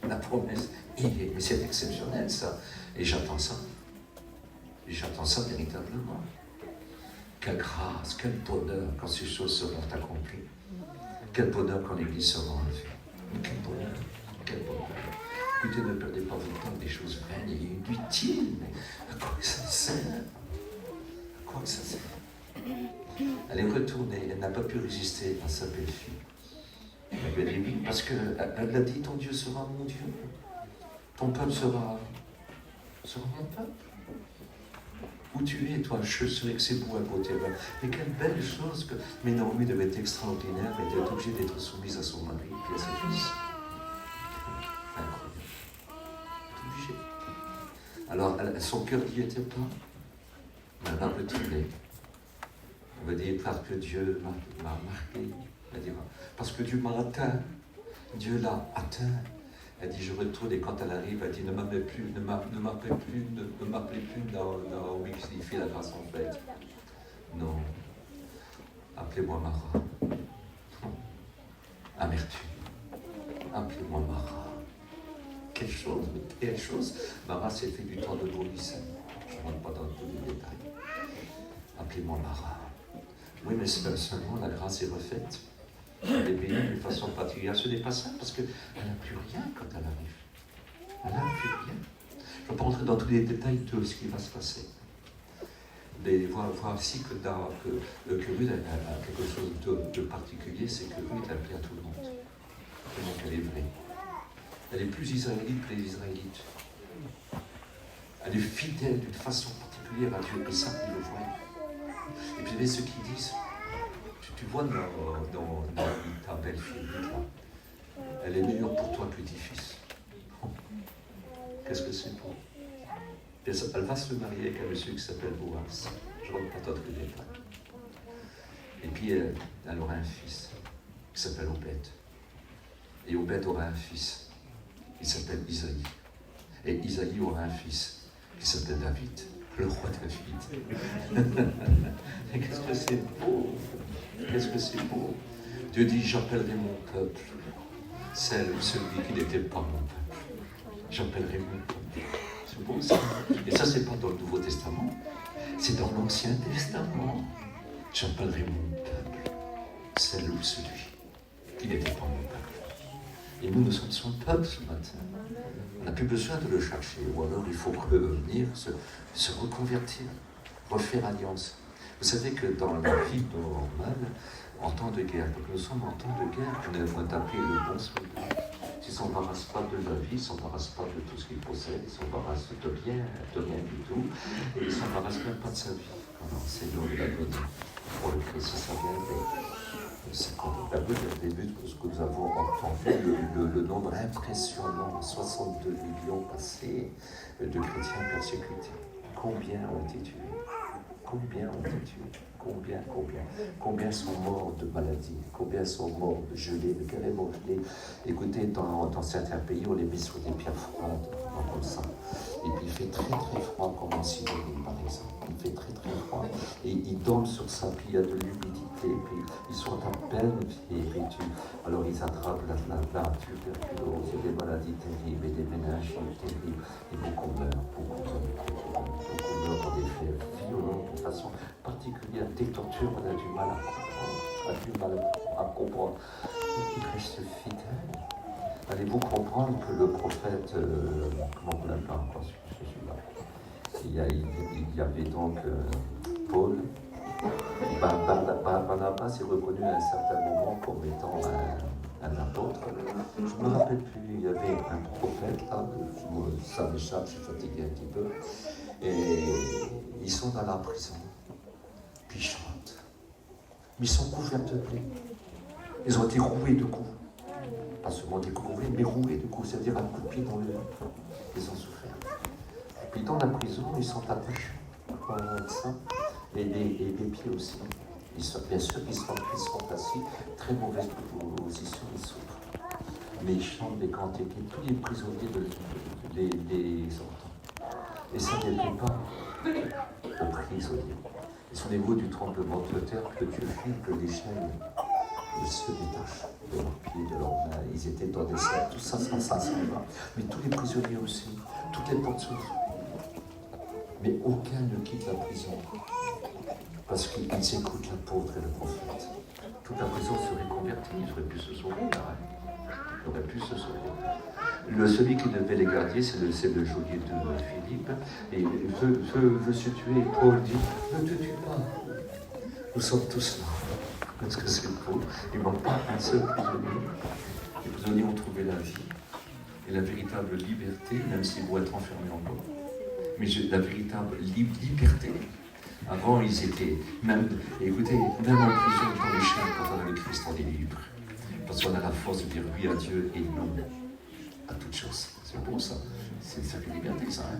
La promesse y est. Mais c'est exceptionnel, ça. Et j'attends ça. Et j'attends ça véritablement. Quelle grâce, quel bonheur quand ces choses seront accomplies. Quel bonheur quand l'Église sera enlevée. Quel bonheur, quel bonheur. Écoutez, ne perdez pas votre temps des choses vaines et inutiles. Mais à quoi que ça sert? À quoi que ça sert? Elle est retournée, elle n'a pas pu résister à sa belle-fille. Elle lui a dit oui, parce qu'elle a dit, ton Dieu sera mon Dieu. Ton peuple sera mon peuple. Où tu es, toi, je sais que c'est beau à côté. Mais quelle belle chose que... Mais Naomi devait être extraordinaire, elle était obligée d'être soumise à son mari et à ses fils. Incroyable. Obligée. Alors, son cœur n'y était pas. Mais elle a retourné. Elle va dire, parce que Dieu m'a marqué. Elle dira, parce que Dieu m'a atteint. Dieu l'a atteint. Elle dit, je retourne, et quand elle arrive, elle dit, ne m'appelez plus Naomi, qui signifie la grâce en fait. Non. Appelez-moi Mara. amertume. Appelez-moi Mara. Quelle chose. Mara, c'est fait du temps de Moïse. Je ne rentre pas dans tous les détails. Appelez-moi Mara. Oui, mais seulement la grâce est refaite. Elle est bénie de façon particulière. Ce n'est pas ça, parce qu'elle n'a plus rien quand elle arrive. Elle n'a plus rien. Je ne vais pas rentrer dans tous les détails de ce qui va se passer. Mais voir aussi que Ruth a quelque chose de particulier, c'est que Ruth a appelé à tout le monde. Donc elle est vraie. Elle est plus israélite que les Israélites. Elle est fidèle d'une façon particulière à Dieu, et ça, ils le voient. Et puis, vous savez, ceux qui disent, tu vois dans ta belle-fille, là, elle est meilleure pour toi que 10 fils. Qu'est-ce que c'est pour? Elle va se marier avec un monsieur qui s'appelle Boaz. Je ne rentre pas d'autres détails. Et puis, elle aura un fils qui s'appelle Obed. Et Obed aura un fils qui s'appelle Isaïe. Et Isaïe aura un fils qui s'appelle David, le roi David. Et qu'est-ce que c'est beau! Qu'est-ce que c'est beau! Dieu dit, j'appellerai mon peuple, celui qui n'était pas mon peuple. J'appellerai mon peuple. C'est beau ça. Et ça, c'est pas dans le Nouveau Testament, c'est dans l'Ancien Testament. J'appellerai mon peuple, celui qui n'était pas mon peuple. Et nous sommes son peuple ce matin. On n'a plus besoin de le chercher, ou alors il faut revenir, se reconvertir, refaire alliance. Vous savez que dans la vie normale, en temps de guerre, quand nous sommes en temps de guerre, on est tapé le bon soldat. S'il ne s'embarrasse pas de la vie, il ne s'embarrasse pas de tout ce qu'il possède, il ne s'embarrasse de rien du tout, et il ne s'embarrasse même pas de sa vie. Alors, c'est Dieu qui l'a donné pour le Christ, ça vient c'est quand la Bible débute, ce que nous avons entendu, le nombre impressionnant, 62 millions passés de chrétiens persécutés. Combien ont été tués? Combien ont été tués? Combien sont morts de maladie? Combien sont morts de gelée, de carrément gelée? Écoutez, dans certains pays, on les met sur des pierres froides, comme ça. Et puis il fait très très froid, comme en Sibérie par exemple. Il fait très très froid. Et ils dorment sur ça, puis il y a de l'humidité, puis ils sont à peine vêtus. Alors ils attrapent la tuberculose, et des maladies terribles, et des méningites terribles. Et beaucoup meurent par des faits violents, de façon particulière. Des tortures, on a du mal à comprendre. Il reste fidèle. Allez-vous comprendre que le prophète, comment on l'appelle encore celui-là, il y avait donc Paul, Barnabas est reconnu à un certain moment comme étant un apôtre. Je ne me rappelle plus, il y avait un prophète, là, ça m'échappe, je suis fatigué un petit peu, et ils sont dans la prison, puis ils chantent. Mais ils sont couverts de plaies. Ils ont été roués de coups. Pas seulement découvrés, mais roués de coups, c'est-à-dire un coup de pied dans le ventre. Ils ont souffert. Et puis dans la prison, ils sont attachés comme ça, et les pieds aussi. Bien sûr, ils sont assis, très mauvaise position, ils souffrent. Mais ils chantent des cantiques, et tous les prisonniers les entendent. Et ça ne plaît pas aux prisonniers. Et c'est au niveau du tremblement de terre que Dieu fit que les chaînes se détachent de leurs pieds, de leurs mains. Ils étaient dans des cercles, tout ça va. Mais tous les prisonniers aussi, toutes les portes s'ouvrent. Mais aucun ne quitte la prison, parce qu'ils écoutent l'apôtre et le prophète. Toute la prison serait convertie, ils auraient pu se sauver, ils auraient pu se sauver. Celui qui devait les garder, c'est le geôlier de Philippe, et veut se tuer. Paul dit, ne te tue pas, nous sommes tous là. Parce que c'est beau, il ne manque pas un seul prisonnier. Les prisonniers ont trouvé la vie et la véritable liberté, même s'ils vont être enfermés encore. Mais la véritable liberté. Avant, ils étaient, écoutez, même en prison, dans les chaînes, quand on a le Christ, on est libre. Parce qu'on a la force de dire oui à Dieu et non à toute chose. C'est bon ça. C'est une sacrée liberté, ça. Hein?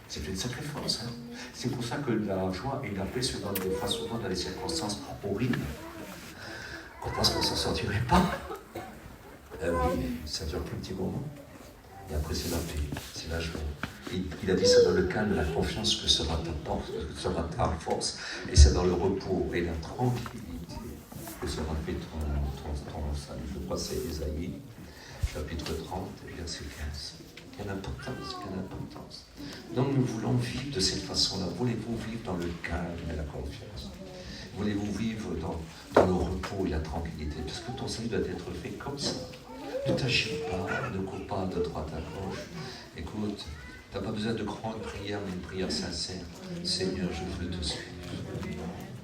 C'est une sacrée force. Hein? C'est pour ça que la joie et la paix se donnent des fois souvent dans les circonstances horribles. On pense qu'on ne s'en sortirait pas. Oui, ça dure qu'un petit moment. Et après, c'est la paix, c'est la joie. Il a dit ça dans le calme de la confiance que sera ta force. Et c'est dans le repos et la tranquillité que sera fait ton salut. Je crois que c'est Ésaïe, chapitre 30, verset 15. Quelle importance, quelle importance. Donc nous voulons vivre de cette façon-là. Voulez-vous vivre dans le calme et la confiance? Voulez-vous vivre dans le repos et la tranquillité? Parce que ton salut doit être fait comme ça. Ne t'agite pas, ne cours pas de droite à gauche. Écoute, tu n'as pas besoin de grandes prières, mais une prière sincère. Seigneur, je veux te suivre.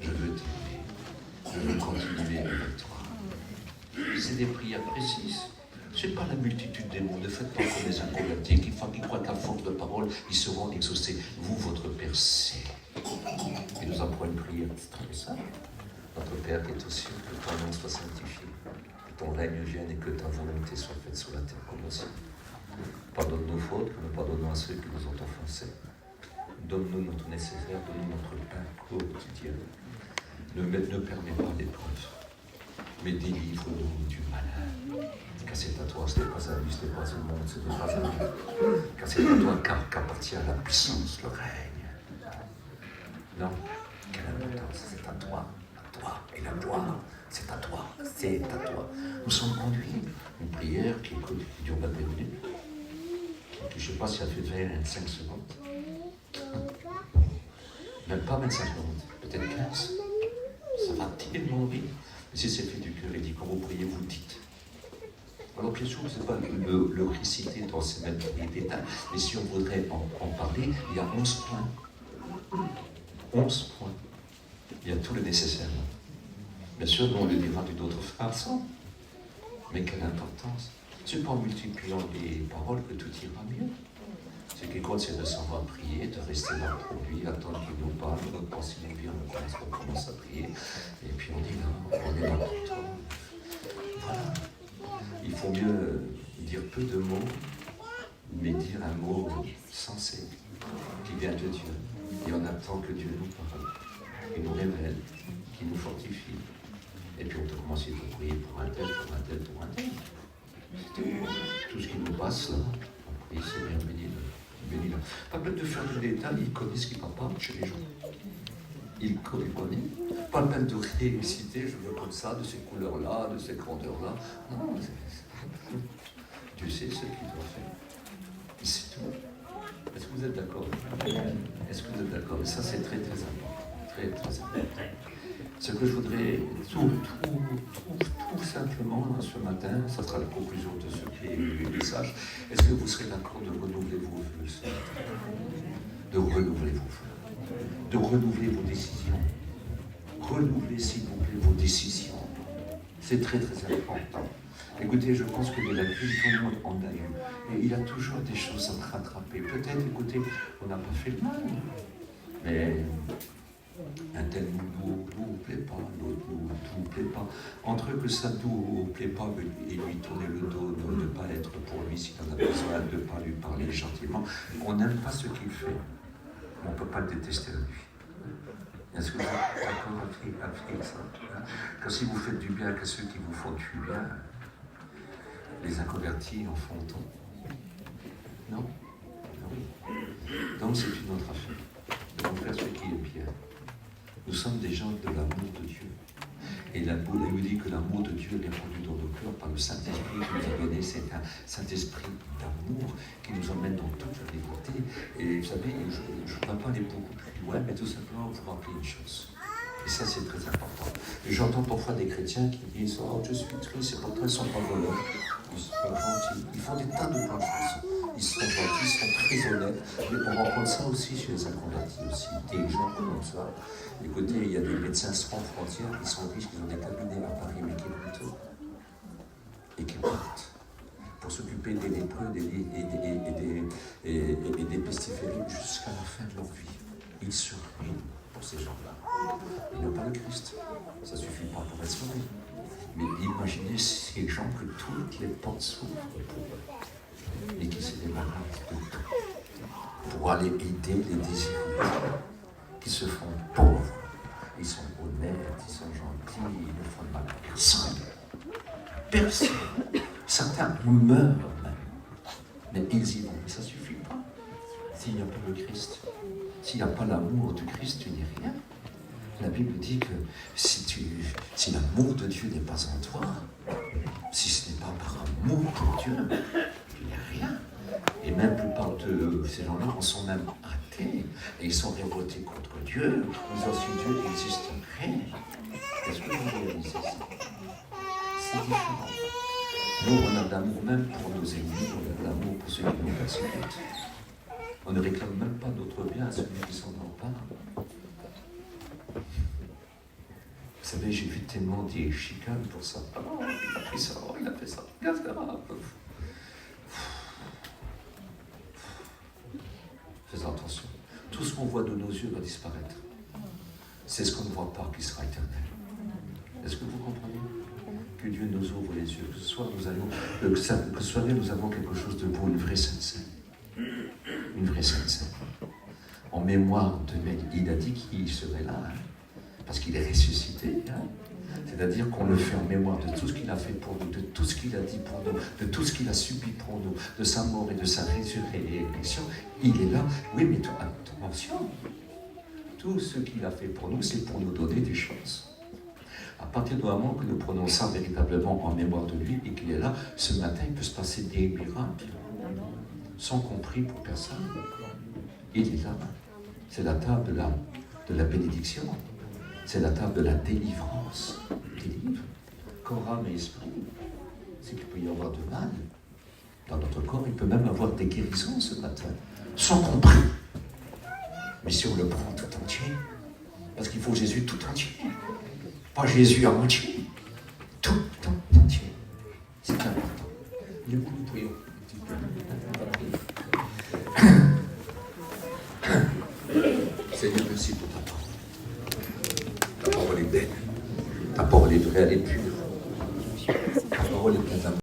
Je veux t'aimer. Je veux continuer avec toi. C'est des prières précises. Ce n'est pas la multitude des mots. Ne faites pas comme les inconvertis qui croient qu'à force de parole, ils seront exaucés. Vous, votre Père, sait. Et nous apprenons une prière très simple. Notre Père qui est aux cieux, que ton nom soit sanctifié, que ton règne vienne et que ta volonté soit faite sur la terre comme au ciel. Pardonne nos fautes, que nous pardonnons à ceux qui nous ont offensés. Donne-nous notre nécessaire, donne-nous notre pain quotidien. Ne permets pas l'épreuve, mais délivre-nous du malin. Car c'est à toi, ce n'est pas à lui, ce n'est pas au monde, ce n'est pas à nous. Car c'est à toi qu'appartient la puissance, le règne. Non, quelle importance, c'est à toi et la gloire, c'est à toi, c'est à toi. Nous sommes conduits, une prière qui dure 20 minutes, je ne sais pas si elle fait 25 secondes, même pas 25 secondes, peut-être 15, ça va tellement vite, mais si c'est fait du cœur, il dit quand vous priez, vous dites. Alors bien sûr, ce n'est pas le réciter dans ces mêmes détails, mais si on voudrait en parler, il y a 11 points. 11 points. Il y a tout le nécessaire. Bien sûr, nous on le dira d'une autre façon. Mais quelle importance. Ce n'est pas en multipliant les paroles que tout ira mieux. Ce qui compte, c'est de savoir prier, de rester là pour lui, attendre qu'il nous parle, notre pensée nous vient, on commence à prier, et puis on dit non, on est là pour toi. Voilà. Il faut mieux dire peu de mots, mais dire un mot sensé, qui vient de Dieu. Et on attend que Dieu nous parle, qu'il nous révèle, qu'il nous fortifie. Et puis on peut commencer à prier pour un tel, pour un tel, pour un tel. Tout ce qui nous passe là, on prie, Seigneur, bénis-le, bénis-le. Pas peine de faire du détail, il connaît ce qui ne va pas chez les gens. Il connaît. Pas peine de réciter, je veux comme ça, de ces couleurs-là, de ces grandeurs-là. Non, Dieu sait ce qu'il doit faire. C'est tout. Est-ce que vous êtes d'accord? Est-ce que vous êtes d'accord? Et ça, c'est très, très important. Très, très important. Ce que je voudrais tout simplement ce matin, ça sera la conclusion de ce qui est le message. Est-ce que vous serez d'accord de renouveler vos vœux ce matin? De renouveler vos vœux. De renouveler vos décisions. Renouvelez, s'il vous plaît, vos décisions. C'est très, très important. Écoutez, je pense que de la vie, tout le monde en a eu. Et il y a toujours des choses à rattraper. Peut-être, écoutez, on n'a pas fait le mal. Mais un tel nous plaît pas, l'autre nous plaît pas. Entre eux que ça nous plaît pas et lui tourner le dos, de ne pas être pour lui s'il en a besoin, de ne pas lui parler gentiment. On n'aime pas ce qu'il fait, mais on ne peut pas le détester lui. Est-ce que vous êtes d'accord avec ça? Que si vous faites du bien qu'à ceux qui vous font du bien, les inconvertis en font tant? Non? Non. Donc c'est une autre affaire. Donc faire ce qui est bien. Nous sommes des gens de l'amour de Dieu. Et la Bible nous dit que l'amour de Dieu est répandu dans nos cœurs par le Saint-Esprit qui nous a donné. C'est un Saint-Esprit d'amour qui nous emmène dans toute la vérité. Et vous savez, je ne vais pas aller beaucoup plus loin, mais tout simplement vous rappeler une chose. Et ça, c'est très important. Et j'entends parfois des chrétiens qui disent « Oh, je suis triste, c'est pourtant ils ne sont pas voleurs. Ils sont gentils. » Ils font des tas de bonnes choses. Ils sont gentils, ils sont très honnêtes. Mais on rencontre ça aussi chez les inconvertis aussi. Des gens comme ça. Écoutez, il y a des médecins sans frontières qui sont riches, qui ont des cabinets à Paris, mais qui plutôt. Et qui partent pour s'occuper des lépreux et des pestiférés jusqu'à la fin de leur vie. Ils se ruinent pour ces gens-là. Ils n'ont pas le Christ. Ça ne suffit pas pour être sauvé. Mais imaginez ces gens que toutes les portes s'ouvrent pour eux. Et qui se débarrassent de tout. Pour aller aider les désirés, qui se font pauvres. Ils sont honnêtes, ils sont gentils, ils ne font mal à personne. Personne. Certains meurent même. Mais ils y vont. Mais ça ne suffit pas. S'il n'y a pas le Christ, s'il n'y a pas l'amour du Christ, tu n'es rien. La Bible dit que si l'amour de Dieu n'est pas en toi, si ce n'est pas par amour pour Dieu, il n'y a rien. Et même la plupart de ces gens-là en sont même athées, et ils sont révoltés contre Dieu, en disant si Dieu existerait. Est-ce que vous réalisez ça? C'est différent. Nous, on a de l'amour même pour nos ennemis, on a de l'amour pour ceux qui nous persécutent. On ne réclame même pas notre bien à celui qui s'en empare. Vous savez, j'ai vu tellement des chicanes pour ça. Oh, il a fait ça, oh, il a fait ça, etc. Faites attention. Tout ce qu'on voit de nos yeux va disparaître. C'est ce qu'on ne voit pas qui sera éternel. Est-ce que vous comprenez? Que Dieu nous ouvre les yeux, que ce soit nous avons quelque chose de beau, une vraie Sainte Seine. Une vraie Sainte Seine. En mémoire de lui, il a dit qu'il serait là, hein, parce qu'il est ressuscité. Hein. C'est-à-dire qu'on le fait en mémoire de tout ce qu'il a fait pour nous, de tout ce qu'il a dit pour nous, de tout ce qu'il a subi pour nous, de sa mort et de sa résurrection. Il est là. Oui, mais attention, tout ce qu'il a fait pour nous, c'est pour nous donner des chances. À partir du moment que nous prenons ça véritablement en mémoire de lui et qu'il est là, ce matin, il peut se passer des miracles, sans compris pour personne. Il est là. C'est la table de la bénédiction. C'est la table de la délivrance. Délivre, corps, âme et esprit. C'est qu'il peut y avoir de mal dans notre corps. Il peut même avoir des guérisons ce matin, sans compris. Mais si on le prend tout entier, parce qu'il faut Jésus tout entier. Pas Jésus à moitié, tout entier. C'est important. Du coup, nous prions. Seigneur, merci pour ta parole. Ta parole est belle, ta parole est vraie, elle est pure.